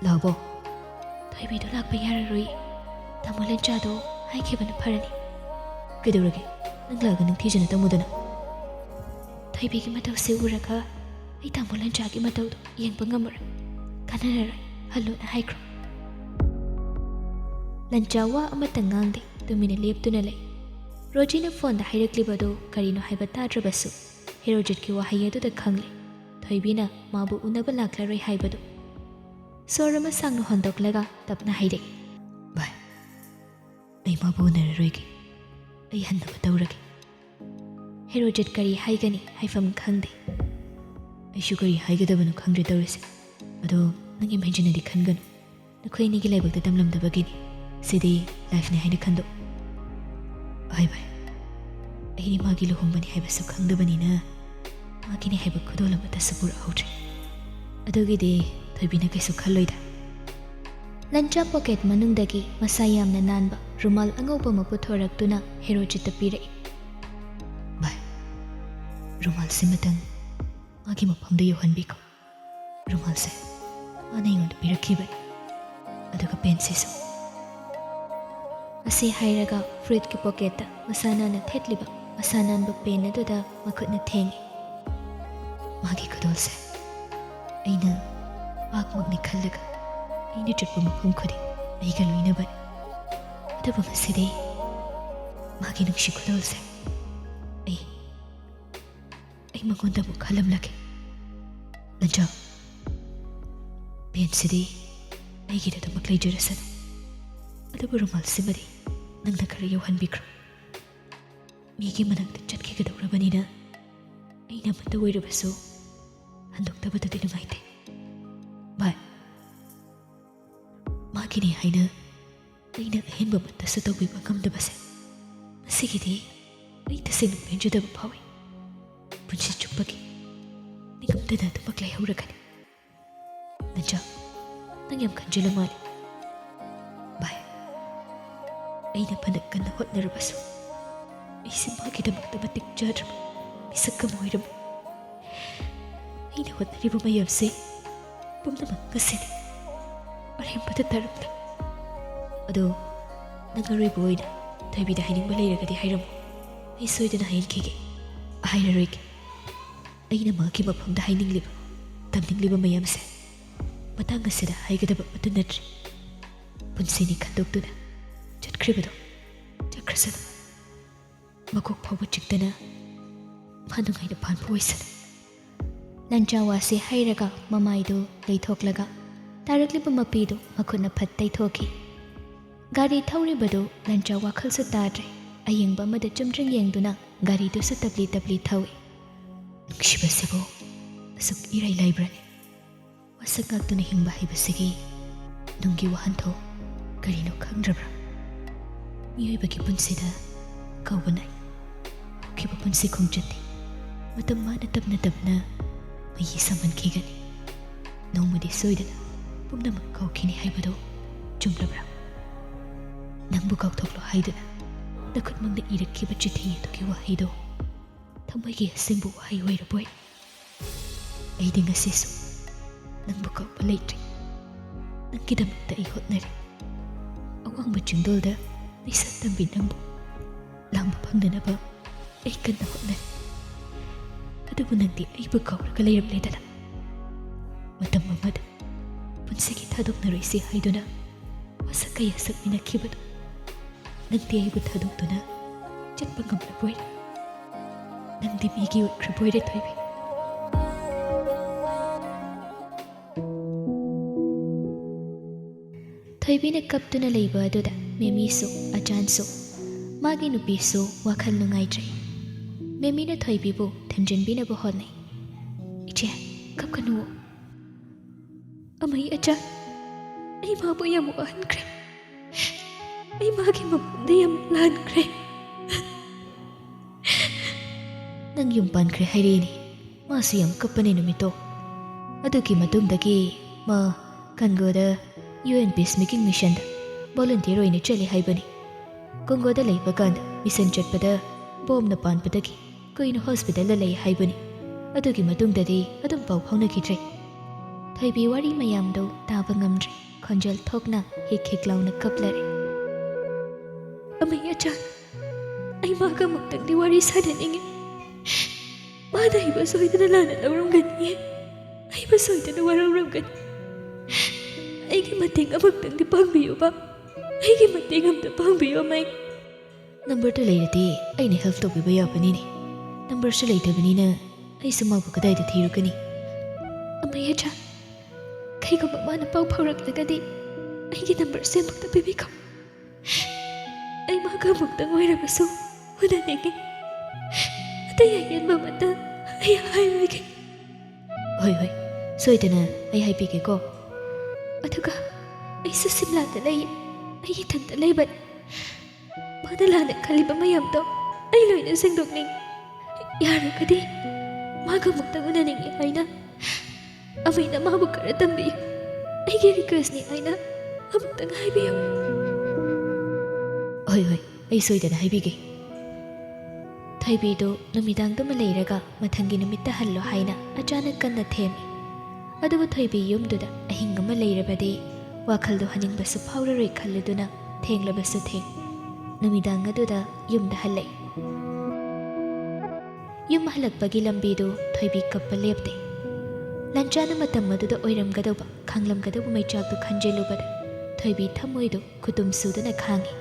[SPEAKER 2] ꯂꯥꯛꯑꯕꯣ?
[SPEAKER 1] ꯊꯣꯏꯕꯤꯗꯣ ꯂꯥꯛꯄ ꯌꯥꯔꯔꯣꯏ. ꯇꯥꯃꯣ ꯂꯟꯆꯥꯗꯣ ꯍꯥꯏꯈꯤꯕꯅ ꯐꯔꯅꯤ.
[SPEAKER 2] ꯀꯩꯗꯧꯔꯒꯦ? ꯅꯪ ꯂꯥꯛꯑꯒ ꯅꯤꯡꯊꯤꯖꯅ ꯇꯝꯃꯨꯗꯅ.
[SPEAKER 1] ꯊꯣꯏꯕꯤꯒꯤ ꯃꯇꯧꯁꯦ ꯎꯔꯒ ꯑꯩ ꯇꯥꯃꯣ ꯂꯟꯆꯥꯒꯤ ꯃꯇꯧꯗꯣ ꯌꯦꯡꯕ ꯉꯝꯃꯔꯣꯏ. ꯀꯥꯟꯅꯔꯔꯣꯏ. ꯍꯜꯂꯣꯅ ꯍꯥꯏꯈ꯭ꯔꯣ. ꯂꯟꯆꯥ ꯋꯥ ꯑꯃꯠꯇ ꯉꯥꯡꯗꯦ. ꯇꯨꯃꯤꯟꯅ ꯂꯦꯞꯇꯨꯅ ꯂꯩ. ꯔꯣꯖꯤꯅ ꯐꯣꯟꯗ ꯍꯥꯏꯔꯛꯂꯤꯕꯗꯨ ꯀꯔꯤꯅꯣ ꯍꯥꯏꯕ ꯇꯥꯗ꯭ꯔꯕꯁꯨ ꯍꯦꯔꯣꯖꯤꯠꯀꯤ ꯋꯥꯍꯩ ꯑꯗꯨꯗ ꯈꯪꯂꯦ. ꯊꯣꯏꯕꯤꯅ ꯃꯥꯕꯨ ꯎꯅꯕ ꯂꯥꯛꯂꯔꯣꯏ ꯍꯥꯏꯕꯗꯨ. ꯁꯣꯔ ꯑꯃ ꯁꯥꯡꯅ ꯍꯣꯟꯗꯣꯛꯂꯒ ꯇꯞꯅ ꯍꯥꯏꯔꯛꯏ.
[SPEAKER 2] ꯚꯥꯏ, ꯑꯩ ꯃꯥꯕꯨ ꯎꯅꯔꯔꯣꯏꯒꯦ. ꯑꯩ ꯍꯟꯅꯕ ꯇꯧꯔꯒꯦ.
[SPEAKER 1] ꯍꯦꯔꯣꯖꯤꯠ ꯀꯔꯤ ꯍꯥꯏꯒꯅꯤ ꯍꯥꯏꯐꯝ ꯈꯪꯗꯦ.
[SPEAKER 2] ꯑꯩꯁꯨ ꯀꯔꯤ ꯍꯥꯏꯒꯗꯕꯅꯣ ꯈꯪꯗ꯭ꯔꯦ ꯇꯧꯔꯤꯁꯦ. ꯑꯗꯣ ꯅꯪ ꯌꯥꯝ ꯍꯦꯟꯖꯤꯟꯅꯗꯤ ꯈꯟꯒꯅꯨ. ꯅꯈꯣꯏ ꯑꯅꯤꯒꯤ ꯂꯥꯏꯕꯛꯇ ꯇꯝꯂꯝꯗꯕꯒꯤꯅꯤ. ꯁꯤꯗꯤ ꯂꯥꯏꯐꯅꯤ ꯍꯥꯏꯅ ꯈꯟꯗꯣꯛ. ꯚꯥꯏ, ꯑꯩꯗꯤ ꯃꯥꯒꯤ ꯂꯨꯍꯣꯡꯕꯅꯤ ꯍꯥꯏꯕꯁꯨ ꯈꯪꯗꯕꯅꯤꯅ ꯃꯥꯒꯤꯅꯤ ꯍꯥꯏꯕ ꯈꯨꯗꯣꯜ ꯑꯃꯠꯇꯁꯨ ꯄꯨꯔꯛꯍꯧꯗ꯭ꯔꯦ. ꯑꯗꯨꯒꯤꯗꯤ ꯊꯣꯏꯕꯤꯅ ꯀꯩꯁꯨ ꯈꯜꯂꯣꯏꯗ.
[SPEAKER 1] ꯂꯟꯆꯥ ꯄꯣꯀꯦꯠ ꯃꯅꯨꯡꯗꯒꯤ ꯃꯁꯥ ꯌꯥꯝꯅ ꯅꯥꯟꯕ ꯔꯨꯃꯥꯜ ꯑꯉꯧꯕ ꯑꯃ ꯄꯨꯊꯣꯔꯛꯇꯨꯅ ꯍꯦꯔꯣꯖꯤꯠꯇ ꯄꯤꯔꯛꯏ.
[SPEAKER 2] ꯚꯥꯏ, ꯔꯨꯃꯥꯜꯁꯤꯃꯇꯪ ꯃꯥꯒꯤ ꯃꯐꯝꯗ ꯌꯧꯍꯟꯕꯤꯈꯣ. ꯔꯨꯃꯥꯜꯁꯦ ꯃꯥꯅ ꯑꯩꯉꯣꯟꯗ ꯄꯤꯔꯛꯈꯤꯕꯅꯤ. ꯑꯗꯨꯒ ꯄꯦꯟꯁꯤꯁꯨ.
[SPEAKER 1] ꯑꯁꯤ ꯍꯥꯏꯔꯒ ꯐ꯭ꯔꯨꯏꯠꯀꯤ ꯄꯣꯀꯦꯠꯇ ꯃꯁꯥ ꯅꯥꯟꯅ ꯊꯦꯠꯂꯤꯕ ꯃꯁꯥ ꯅꯥꯟꯕ ꯄꯦꯟ ꯑꯗꯨꯗ ꯃꯈꯨꯠꯅ ꯊꯦꯡꯉꯤ.
[SPEAKER 2] ꯃꯥꯒꯤ ꯈꯨꯗꯣꯜꯁꯦ ꯑꯩꯅ ꯄꯥꯛꯃꯛꯅꯤ ꯈꯜꯂꯒ ꯑꯩꯅ ꯆꯠꯄ ꯃꯐꯝ ꯈꯨꯗꯤꯡ ꯑꯩꯒ ꯂꯣꯏꯅꯕꯅꯤ. ꯑꯗꯨꯕꯨ ꯉꯁꯤꯗꯤ ꯃꯥꯒꯤ ꯅꯨꯡꯁꯤ ꯈꯨꯗꯣꯜꯁꯦ ꯑꯩ ꯃꯉꯣꯟꯗ ꯑꯃꯨꯛ ꯈꯜꯂꯝꯂꯒꯦ. ꯂꯟꯆꯥ, ꯄꯦꯟꯁꯤꯗꯤ ꯑꯩꯒꯤꯗꯃꯛ ꯂꯩꯖꯔꯁꯅꯨ. ꯑꯗꯨꯕꯨ ꯔꯨꯃꯥꯜꯁꯤꯃꯗꯤ ꯅꯪꯅ ꯈꯔ ꯌꯧꯍꯟꯕꯤꯈ꯭ꯔꯣ. ꯃꯤꯒꯤ ꯃꯅꯥꯛꯇ ꯆꯠꯈꯤꯒꯗꯧꯔꯕꯅꯤꯅ ꯑꯩꯅ ꯑꯃꯠꯇ ꯑꯣꯏꯔꯕꯁꯨ ꯍꯟꯗꯣꯛꯇꯕꯗꯨꯗꯤ ꯅꯨꯡꯉꯥꯏꯇꯦ. ꯚꯥꯏ, ꯃꯥꯒꯤꯅꯤ ꯍꯥꯏꯅ ꯑꯩꯅ ꯑꯍꯦꯟꯕ ꯑꯃꯠꯇꯁꯨ ꯇꯧꯕꯤꯕ ꯉꯝꯗꯕꯁꯦ ꯃꯁꯤꯒꯤꯗꯤ ꯑꯩ ꯇꯁꯦꯡꯅ ꯄꯦꯟꯖꯗꯕ ꯐꯥꯎꯏ. ꯄꯨꯟꯁꯤ ꯆꯨꯞꯄꯒꯤ ꯅꯤꯡꯉꯝꯗꯅ ꯑꯗꯨꯃꯛ ꯂꯩꯍꯧꯔꯒꯅꯤ. ꯂꯟꯆꯥ, ꯅꯪ ꯌꯥꯝ ꯈꯟꯖꯤꯜꯂ ꯃꯥꯜꯂꯤ. ꯚꯥꯏ, ꯑꯩꯅ ꯐꯅ ꯀꯟꯅ ꯍꯣꯠꯅꯔꯕꯁꯨ ꯑꯩꯁꯦ ꯃꯥꯒꯤꯗꯃꯛꯇ ꯃꯇꯤꯛ ꯆꯥꯗ꯭ꯔꯕ ꯃꯤꯁꯛ ꯑꯃ ꯑꯣꯏꯔꯝꯃꯤ. ꯑꯩꯅ ꯍꯣꯠꯅꯔꯤꯕ ꯃꯌꯥꯝꯁꯦ ꯄꯨꯝꯅꯃꯛ ꯉꯁꯤꯗꯤ ꯑꯔꯦꯝꯕꯗ ꯇꯥꯔꯝꯂꯦ. ꯑꯗꯣ ꯅꯪ ꯑꯔꯣꯏꯕ ꯑꯣꯏꯅ ꯊꯣꯏꯕꯤꯗ ꯍꯥꯏꯅꯤꯡꯕ ꯂꯩꯔꯒꯗꯤ ꯍꯥꯏꯔꯝꯃꯨ. ꯑꯩ ꯁꯣꯏꯗꯅ ꯍꯥꯏꯈꯤꯒꯦ. ꯍꯥꯏꯔꯔꯣꯏꯒꯦ. ꯑꯩꯅ ꯃꯥꯒꯤ ꯃꯐꯝꯗ ꯍꯥꯏꯅꯤꯡꯂꯤꯕ ꯇꯝꯅꯤꯡꯂꯤꯕ ꯃꯌꯥꯝꯁꯦ ꯃꯇꯥꯡ ꯑꯁꯤꯗ ꯍꯥꯏꯒꯗꯕ ꯑꯃꯠꯇ ꯅꯠꯇ꯭ꯔꯤ. ꯄꯨꯟꯁꯤꯅꯤ ꯈꯟꯗꯣꯛꯇꯨꯅ ꯆꯠꯈ꯭ꯔꯤꯕꯗꯣ ꯆꯠꯈ꯭ꯔꯁꯅꯨ. ꯃꯀꯣꯛ ꯐꯥꯎꯕ ꯆꯤꯛꯇꯅ ꯃꯥ ꯅꯨꯡꯉꯥꯏꯅ ꯄꯥꯟꯕ ꯑꯣꯏꯁꯅꯨ.
[SPEAKER 1] ꯂꯟꯆꯥ ꯋꯥꯁꯤ ꯍꯩꯔꯒ ꯃꯃꯥꯏꯗꯨ ꯂꯩꯊꯣꯛꯂꯒ ꯇꯥꯔꯛꯂꯤꯕ ꯃꯄꯤꯗꯨ ꯃꯈꯨꯠꯅ ꯐꯠ ꯇꯩꯊꯣꯛꯈꯤ. ꯒꯥꯔꯤ ꯊꯧꯔꯤꯕꯗꯨ ꯂꯟꯆꯥ ꯋꯥꯈꯜꯁꯨ ꯇꯥꯗ꯭ꯔꯦ. ꯑꯌꯦꯡꯕ ꯑꯃꯗ ꯆꯨꯝꯗ꯭ꯔꯤꯡ ꯌꯦꯡꯗꯨꯅ ꯒꯥꯔꯤꯗꯨꯁꯨ ꯇꯞꯂꯤ ꯇꯞꯂꯤ ꯊꯧꯏ.
[SPEAKER 2] ꯅꯨꯡꯁꯤꯕꯁꯤꯕꯨ ꯑꯁꯨꯛ ꯏꯔꯥꯏ ꯂꯥꯏꯕ꯭ꯔꯅꯤ? ꯋꯥꯁꯛ ꯉꯥꯛꯇꯨꯅ ꯍꯤꯡꯕ ꯍꯩꯕꯁꯤꯒꯤ ꯅꯨꯡꯒꯤ ꯋꯥꯍꯟꯊꯣꯛ ꯀꯔꯤꯅꯣ ꯈꯪꯗ꯭ꯔꯕ꯭ꯔꯥ? ꯃꯤꯑꯣꯏꯕꯒꯤ ꯄꯨꯟꯁꯤꯗ ꯀꯧꯕ ꯅꯥꯏ. ꯍꯧꯈꯤꯕ ꯄꯨꯟꯁꯤ ꯈꯣꯡꯆꯠꯇꯤ ꯃꯇꯝ ꯃꯥꯅ ꯇꯞꯅ ꯇꯞꯅ ꯃꯩ ꯁꯝꯍꯟꯈꯤꯒꯅꯤ ꯅꯣꯡꯃꯗꯤ ꯁꯣꯏꯗꯅ ꯄꯨꯝꯅꯃꯛ ꯀꯥꯎꯈꯤꯅꯤ ꯍꯥꯏꯕꯗꯣ ꯆꯨꯝꯂꯕ꯭ꯔꯥ ꯅꯪꯕꯨ ꯀꯥꯎꯊꯣꯛꯂꯣ ꯍꯥꯏꯗꯨꯅ ꯅꯈꯨꯠꯃꯛꯅ ꯏꯔꯛꯈꯤꯕ ꯆꯤꯊꯤ ꯑꯗꯨꯒꯤ ꯋꯥꯍꯩꯗꯣ ꯊꯃꯣꯏꯒꯤ ꯑꯁꯦꯡꯕ ꯋꯥꯍꯩ ꯑꯣꯏꯔꯕꯣꯏ ꯑꯩꯗꯤ ꯉꯁꯤꯁꯨ ꯅꯪꯕು ꯀꯥꯎꯕ ꯂꯩꯇ꯭ꯔꯤ ꯅꯪꯒꯤꯗꯃꯛꯇ ꯑꯩ ꯍꯣꯠꯅꯔꯤ ꯑꯋꯥꯡꯕ ꯆꯤꯡꯗꯣꯜꯗ ꯂꯩꯁꯥ ꯇꯝꯕꯤ ꯅꯪꯕꯨ ꯂꯥꯝꯕ ꯐꯪꯅꯅꯕ ꯑꯩ ꯀꯟꯅ ꯍꯣꯠꯅꯔꯤ ꯑꯗꯨꯕꯨ ꯅꯪꯗꯤ ꯑꯩꯕꯨ ꯀꯥꯎꯔꯒ ꯂꯩꯔꯝꯂꯦꯗꯅ ꯃꯇꯝ ꯑꯃꯗ ꯄꯨꯟꯁꯤꯒꯤ ꯊꯥꯗꯣꯛꯅꯔꯣꯏꯁꯤ ꯍꯥꯏꯗꯨꯅ ꯋꯥꯁꯛ ꯀꯌꯥ ꯁꯛꯃꯤꯟꯅꯈꯤꯕꯗꯣ ꯅꯪꯗꯤ ꯑꯩꯕꯨ ꯊꯥꯗꯣꯛꯇꯨꯅ ꯆꯠꯄ ꯉꯝꯂꯕꯣꯏꯔꯦ ꯅꯪꯗꯤ ꯃꯤꯒꯤ ꯑꯣꯏꯈ꯭ꯔꯕꯣꯏꯔꯦ ꯊꯣꯏꯕꯤ
[SPEAKER 1] ꯊꯣꯏꯕꯤꯅ ꯀꯞꯇꯨꯅ ꯂꯩꯕ ꯑꯗꯨꯗ ꯃꯦꯃꯤꯁꯨ ꯑꯆꯥꯟꯁꯨ ꯃꯥꯒꯤ ꯅꯨꯄꯤꯁꯨ ꯋꯥꯈꯜ ꯅꯨꯡꯉꯥꯏꯇ꯭ꯔꯦ ꯃꯦꯃꯤꯅ ꯊꯣꯏꯕꯤꯕꯨ ꯊꯦꯝꯖꯤꯟꯕꯤꯅꯕ ꯍꯣꯠꯅꯩ ꯏꯆꯦ ꯀꯞꯀꯅꯨ ꯑꯃꯩ ꯑꯆꯥꯟ ꯑꯩ ꯃꯥꯕꯨ ꯌꯥꯝ ꯋꯥꯍꯟꯈ꯭ꯔꯦ ꯑꯩ ꯃꯥꯒꯤ ꯃꯐꯝꯗ ꯌꯥꯝ ꯂꯥꯟꯈ꯭ꯔꯦ
[SPEAKER 2] ꯅꯪ ꯌꯨꯝ ꯄꯥꯟꯈ꯭ꯔꯦ ꯍꯥꯏꯔꯛꯏꯅꯤ ꯃꯥꯁꯨ ꯌꯥꯝ ꯀꯞꯄꯅꯦ ꯅꯨꯃꯤꯠꯇꯣ ꯑꯗꯨꯒꯤ ꯃꯇꯨꯡꯗꯒꯤ ꯃꯥ ꯀꯟꯒꯣꯗ UN ꯄꯤꯁꯃꯦꯀꯤꯡ ꯃꯤꯁꯟꯗ ꯚꯣꯂꯨꯟꯇꯤꯌꯔ ꯑꯣꯏꯅ ꯆꯠꯂꯤ ꯍꯥꯏꯕꯅꯤ ꯀꯣꯡꯒꯣꯗ ꯂꯩꯕ ꯀꯥꯟꯗ ꯃꯤꯁꯟ ꯆꯠꯄꯗ ꯕꯣꯝꯅ ꯄꯥꯟꯕꯗꯒꯤ ꯀꯨꯏꯅ ꯍꯣꯁꯄꯤꯇꯥꯜꯗ ꯂꯩ ꯍꯥꯏꯕꯅꯤ ꯑꯗꯨꯒꯤ ꯃꯇꯨꯡꯗꯗꯤ ꯑꯗꯨꯝ ꯄꯥꯎ ꯐꯥꯎꯅꯈꯤꯗ꯭ꯔꯦ ꯊꯣꯏꯕꯤ ꯋꯥꯔꯤ ꯃꯌꯥꯝꯗꯣ ꯇꯥꯕ ꯉꯝꯗ꯭ꯔꯦ ꯈꯣꯟꯖꯦꯜ ꯊꯣꯛꯅ ꯍꯤꯛ ꯍꯤꯛ ꯂꯥꯎꯅ ꯀꯞꯂꯔꯦ
[SPEAKER 1] ꯑꯃꯩ ꯑꯆꯥꯟ ꯑꯩ ꯃꯥꯒ ꯑꯃꯨꯛꯇꯪꯗꯤ ꯋꯥꯔꯤ ꯁꯥꯟꯅꯅꯤꯡꯉꯤ ꯃꯥꯅ ꯑꯩꯕꯨ ꯁꯣꯏꯗꯅ ꯂꯥꯟꯅ ꯂꯧꯔꯝꯒꯅꯤ ꯑꯩꯕꯨ ꯁꯣꯏꯗꯅ ꯋꯥꯔꯧꯔꯝꯒꯅꯤ ꯑꯩꯒꯤ ꯃꯇꯦꯡ ꯑꯃꯨꯛꯇꯪꯗꯤ ꯄꯥꯡꯕꯤꯌꯨꯕ ꯑꯩꯒꯤ ꯃꯇꯦꯡ ꯑꯝꯇ ꯄꯥꯡꯕꯤꯌꯨ ꯃꯩ
[SPEAKER 2] ꯅꯝꯕꯔꯗꯨ ꯂꯩꯔꯗꯤ ꯑꯩꯅ ꯍꯦꯜꯞ ꯇꯧꯕꯤꯕ ꯌꯥꯕꯅꯤꯅꯦ ꯅꯝꯕꯔꯁꯨ ꯂꯩꯇꯕꯅꯤꯅ ꯑꯩꯁꯨ ꯃꯥꯕꯨ ꯀꯗꯥꯏꯗ ꯊꯤꯔꯨꯒꯅꯤ
[SPEAKER 1] ꯑꯃꯩ ꯑꯆꯥꯟ ꯀꯩꯒꯨꯝꯕ ꯃꯥꯅ ꯄꯥꯎ ꯐꯥꯎꯔꯛꯂꯒꯗꯤ ꯑꯩꯒꯤ ꯅꯝꯕꯔꯁꯦ ꯑꯃꯨꯛꯇ ꯄꯤꯕꯤꯈꯣ ꯑꯩ ꯃꯥꯒ ꯑꯃꯨꯛꯇꯪ ꯑꯣꯏꯔꯕꯁꯨ ꯎꯅꯅꯤꯡꯉꯤ ꯑꯇꯩ ꯑꯍꯦꯟꯕ ꯑꯃꯇ ꯑꯩ ꯍꯥꯏꯔꯣꯏꯒꯦ
[SPEAKER 2] ꯍꯣꯏ ꯍꯣꯏ ꯁꯣꯏꯗꯅ ꯑꯩ ꯍꯥꯏꯕꯤꯒꯦꯀꯣ
[SPEAKER 1] ꯑꯗꯨꯒ ꯑꯩꯁꯨ ꯁꯤꯝꯂꯥꯗ ꯂꯩ ꯑꯩ ꯏꯊꯟꯇ ꯂꯩꯕꯅꯤ ꯃꯥꯅ ꯂꯥꯟꯅ ꯈꯜꯂꯤꯕ ꯃꯌꯥꯝꯗꯣ ꯑꯩ ꯂꯣꯏꯅ ꯁꯦꯡꯗꯣꯛꯅꯤꯡꯉꯤ ꯌꯥꯔꯒꯗꯤ ꯃꯥꯒ ꯑꯃꯨꯛꯇꯪ ꯎꯅꯅꯤꯡꯉꯤ ꯍꯥꯏꯅ ꯑꯃꯩꯅ ꯃꯥꯕꯨ ꯈꯔ ꯇꯝꯕꯤꯌꯨ ꯑꯩꯒꯤ ꯔꯤꯀ꯭ꯋꯦꯁꯅꯤ ꯍꯥꯏꯅ ꯑꯃꯨꯛꯇꯪ ꯍꯥꯏꯕꯤꯌꯨ
[SPEAKER 2] ꯍꯣꯏ ꯍꯣꯏ ꯑꯩ ꯁꯣꯏꯗꯅ ꯍꯥꯏꯕꯤꯒꯦ
[SPEAKER 1] ꯊꯣꯏꯕꯤꯗꯨ ꯅꯨꯃꯤꯗꯥꯡꯗꯨꯃ ꯂꯩꯔꯒ ꯃꯊꯪꯒꯤ ꯅꯨꯃꯤꯠꯇ ꯍꯜꯂꯣ ꯍꯥꯏꯅ ꯑꯆꯥꯅꯛ ꯀꯟꯅ ꯊꯦꯝꯃꯤ ꯑꯗꯨꯕꯨ ꯊꯣꯏꯕꯤ ꯌꯨꯝꯗꯨꯗ ꯑꯍꯤꯡ ꯑꯃ ꯂꯩꯔꯕꯗꯤ ꯋꯥꯈꯜꯗꯣ ꯍꯟꯅꯤꯡꯕꯁꯨ ꯐꯥꯎꯔꯔꯣꯏ ꯈꯜꯂꯨꯗꯨꯅ ꯊꯦꯡꯂꯕꯁꯨ ꯊꯦꯡ ꯅꯨꯃꯤꯗꯥꯡ ꯑꯗꯨꯗ ꯌꯨꯝꯗ ꯍꯜꯂꯛꯏ ꯌꯨꯝ ꯍꯜꯂꯛꯄꯒꯤ ꯂꯝꯕꯤꯗꯨ ꯊꯣꯏꯕꯤ ꯀꯞꯄ ꯂꯦꯞꯇꯦ ꯂꯟꯆꯥꯅ ꯃꯇꯝ ꯑꯗꯨꯗ ꯑꯣꯏꯔꯝꯒꯗꯧꯕ ꯈꯪꯂꯝꯒꯗꯧꯕ ꯃꯩꯆꯥꯛꯇꯨ ꯈꯟꯖꯤꯜꯂꯨꯕꯗ ꯊꯣꯏꯕꯤ ꯊꯃꯣꯏꯗꯨ ꯈꯨꯇꯨꯝ ꯁꯨꯗꯨꯅ ꯈꯥꯡꯉꯤ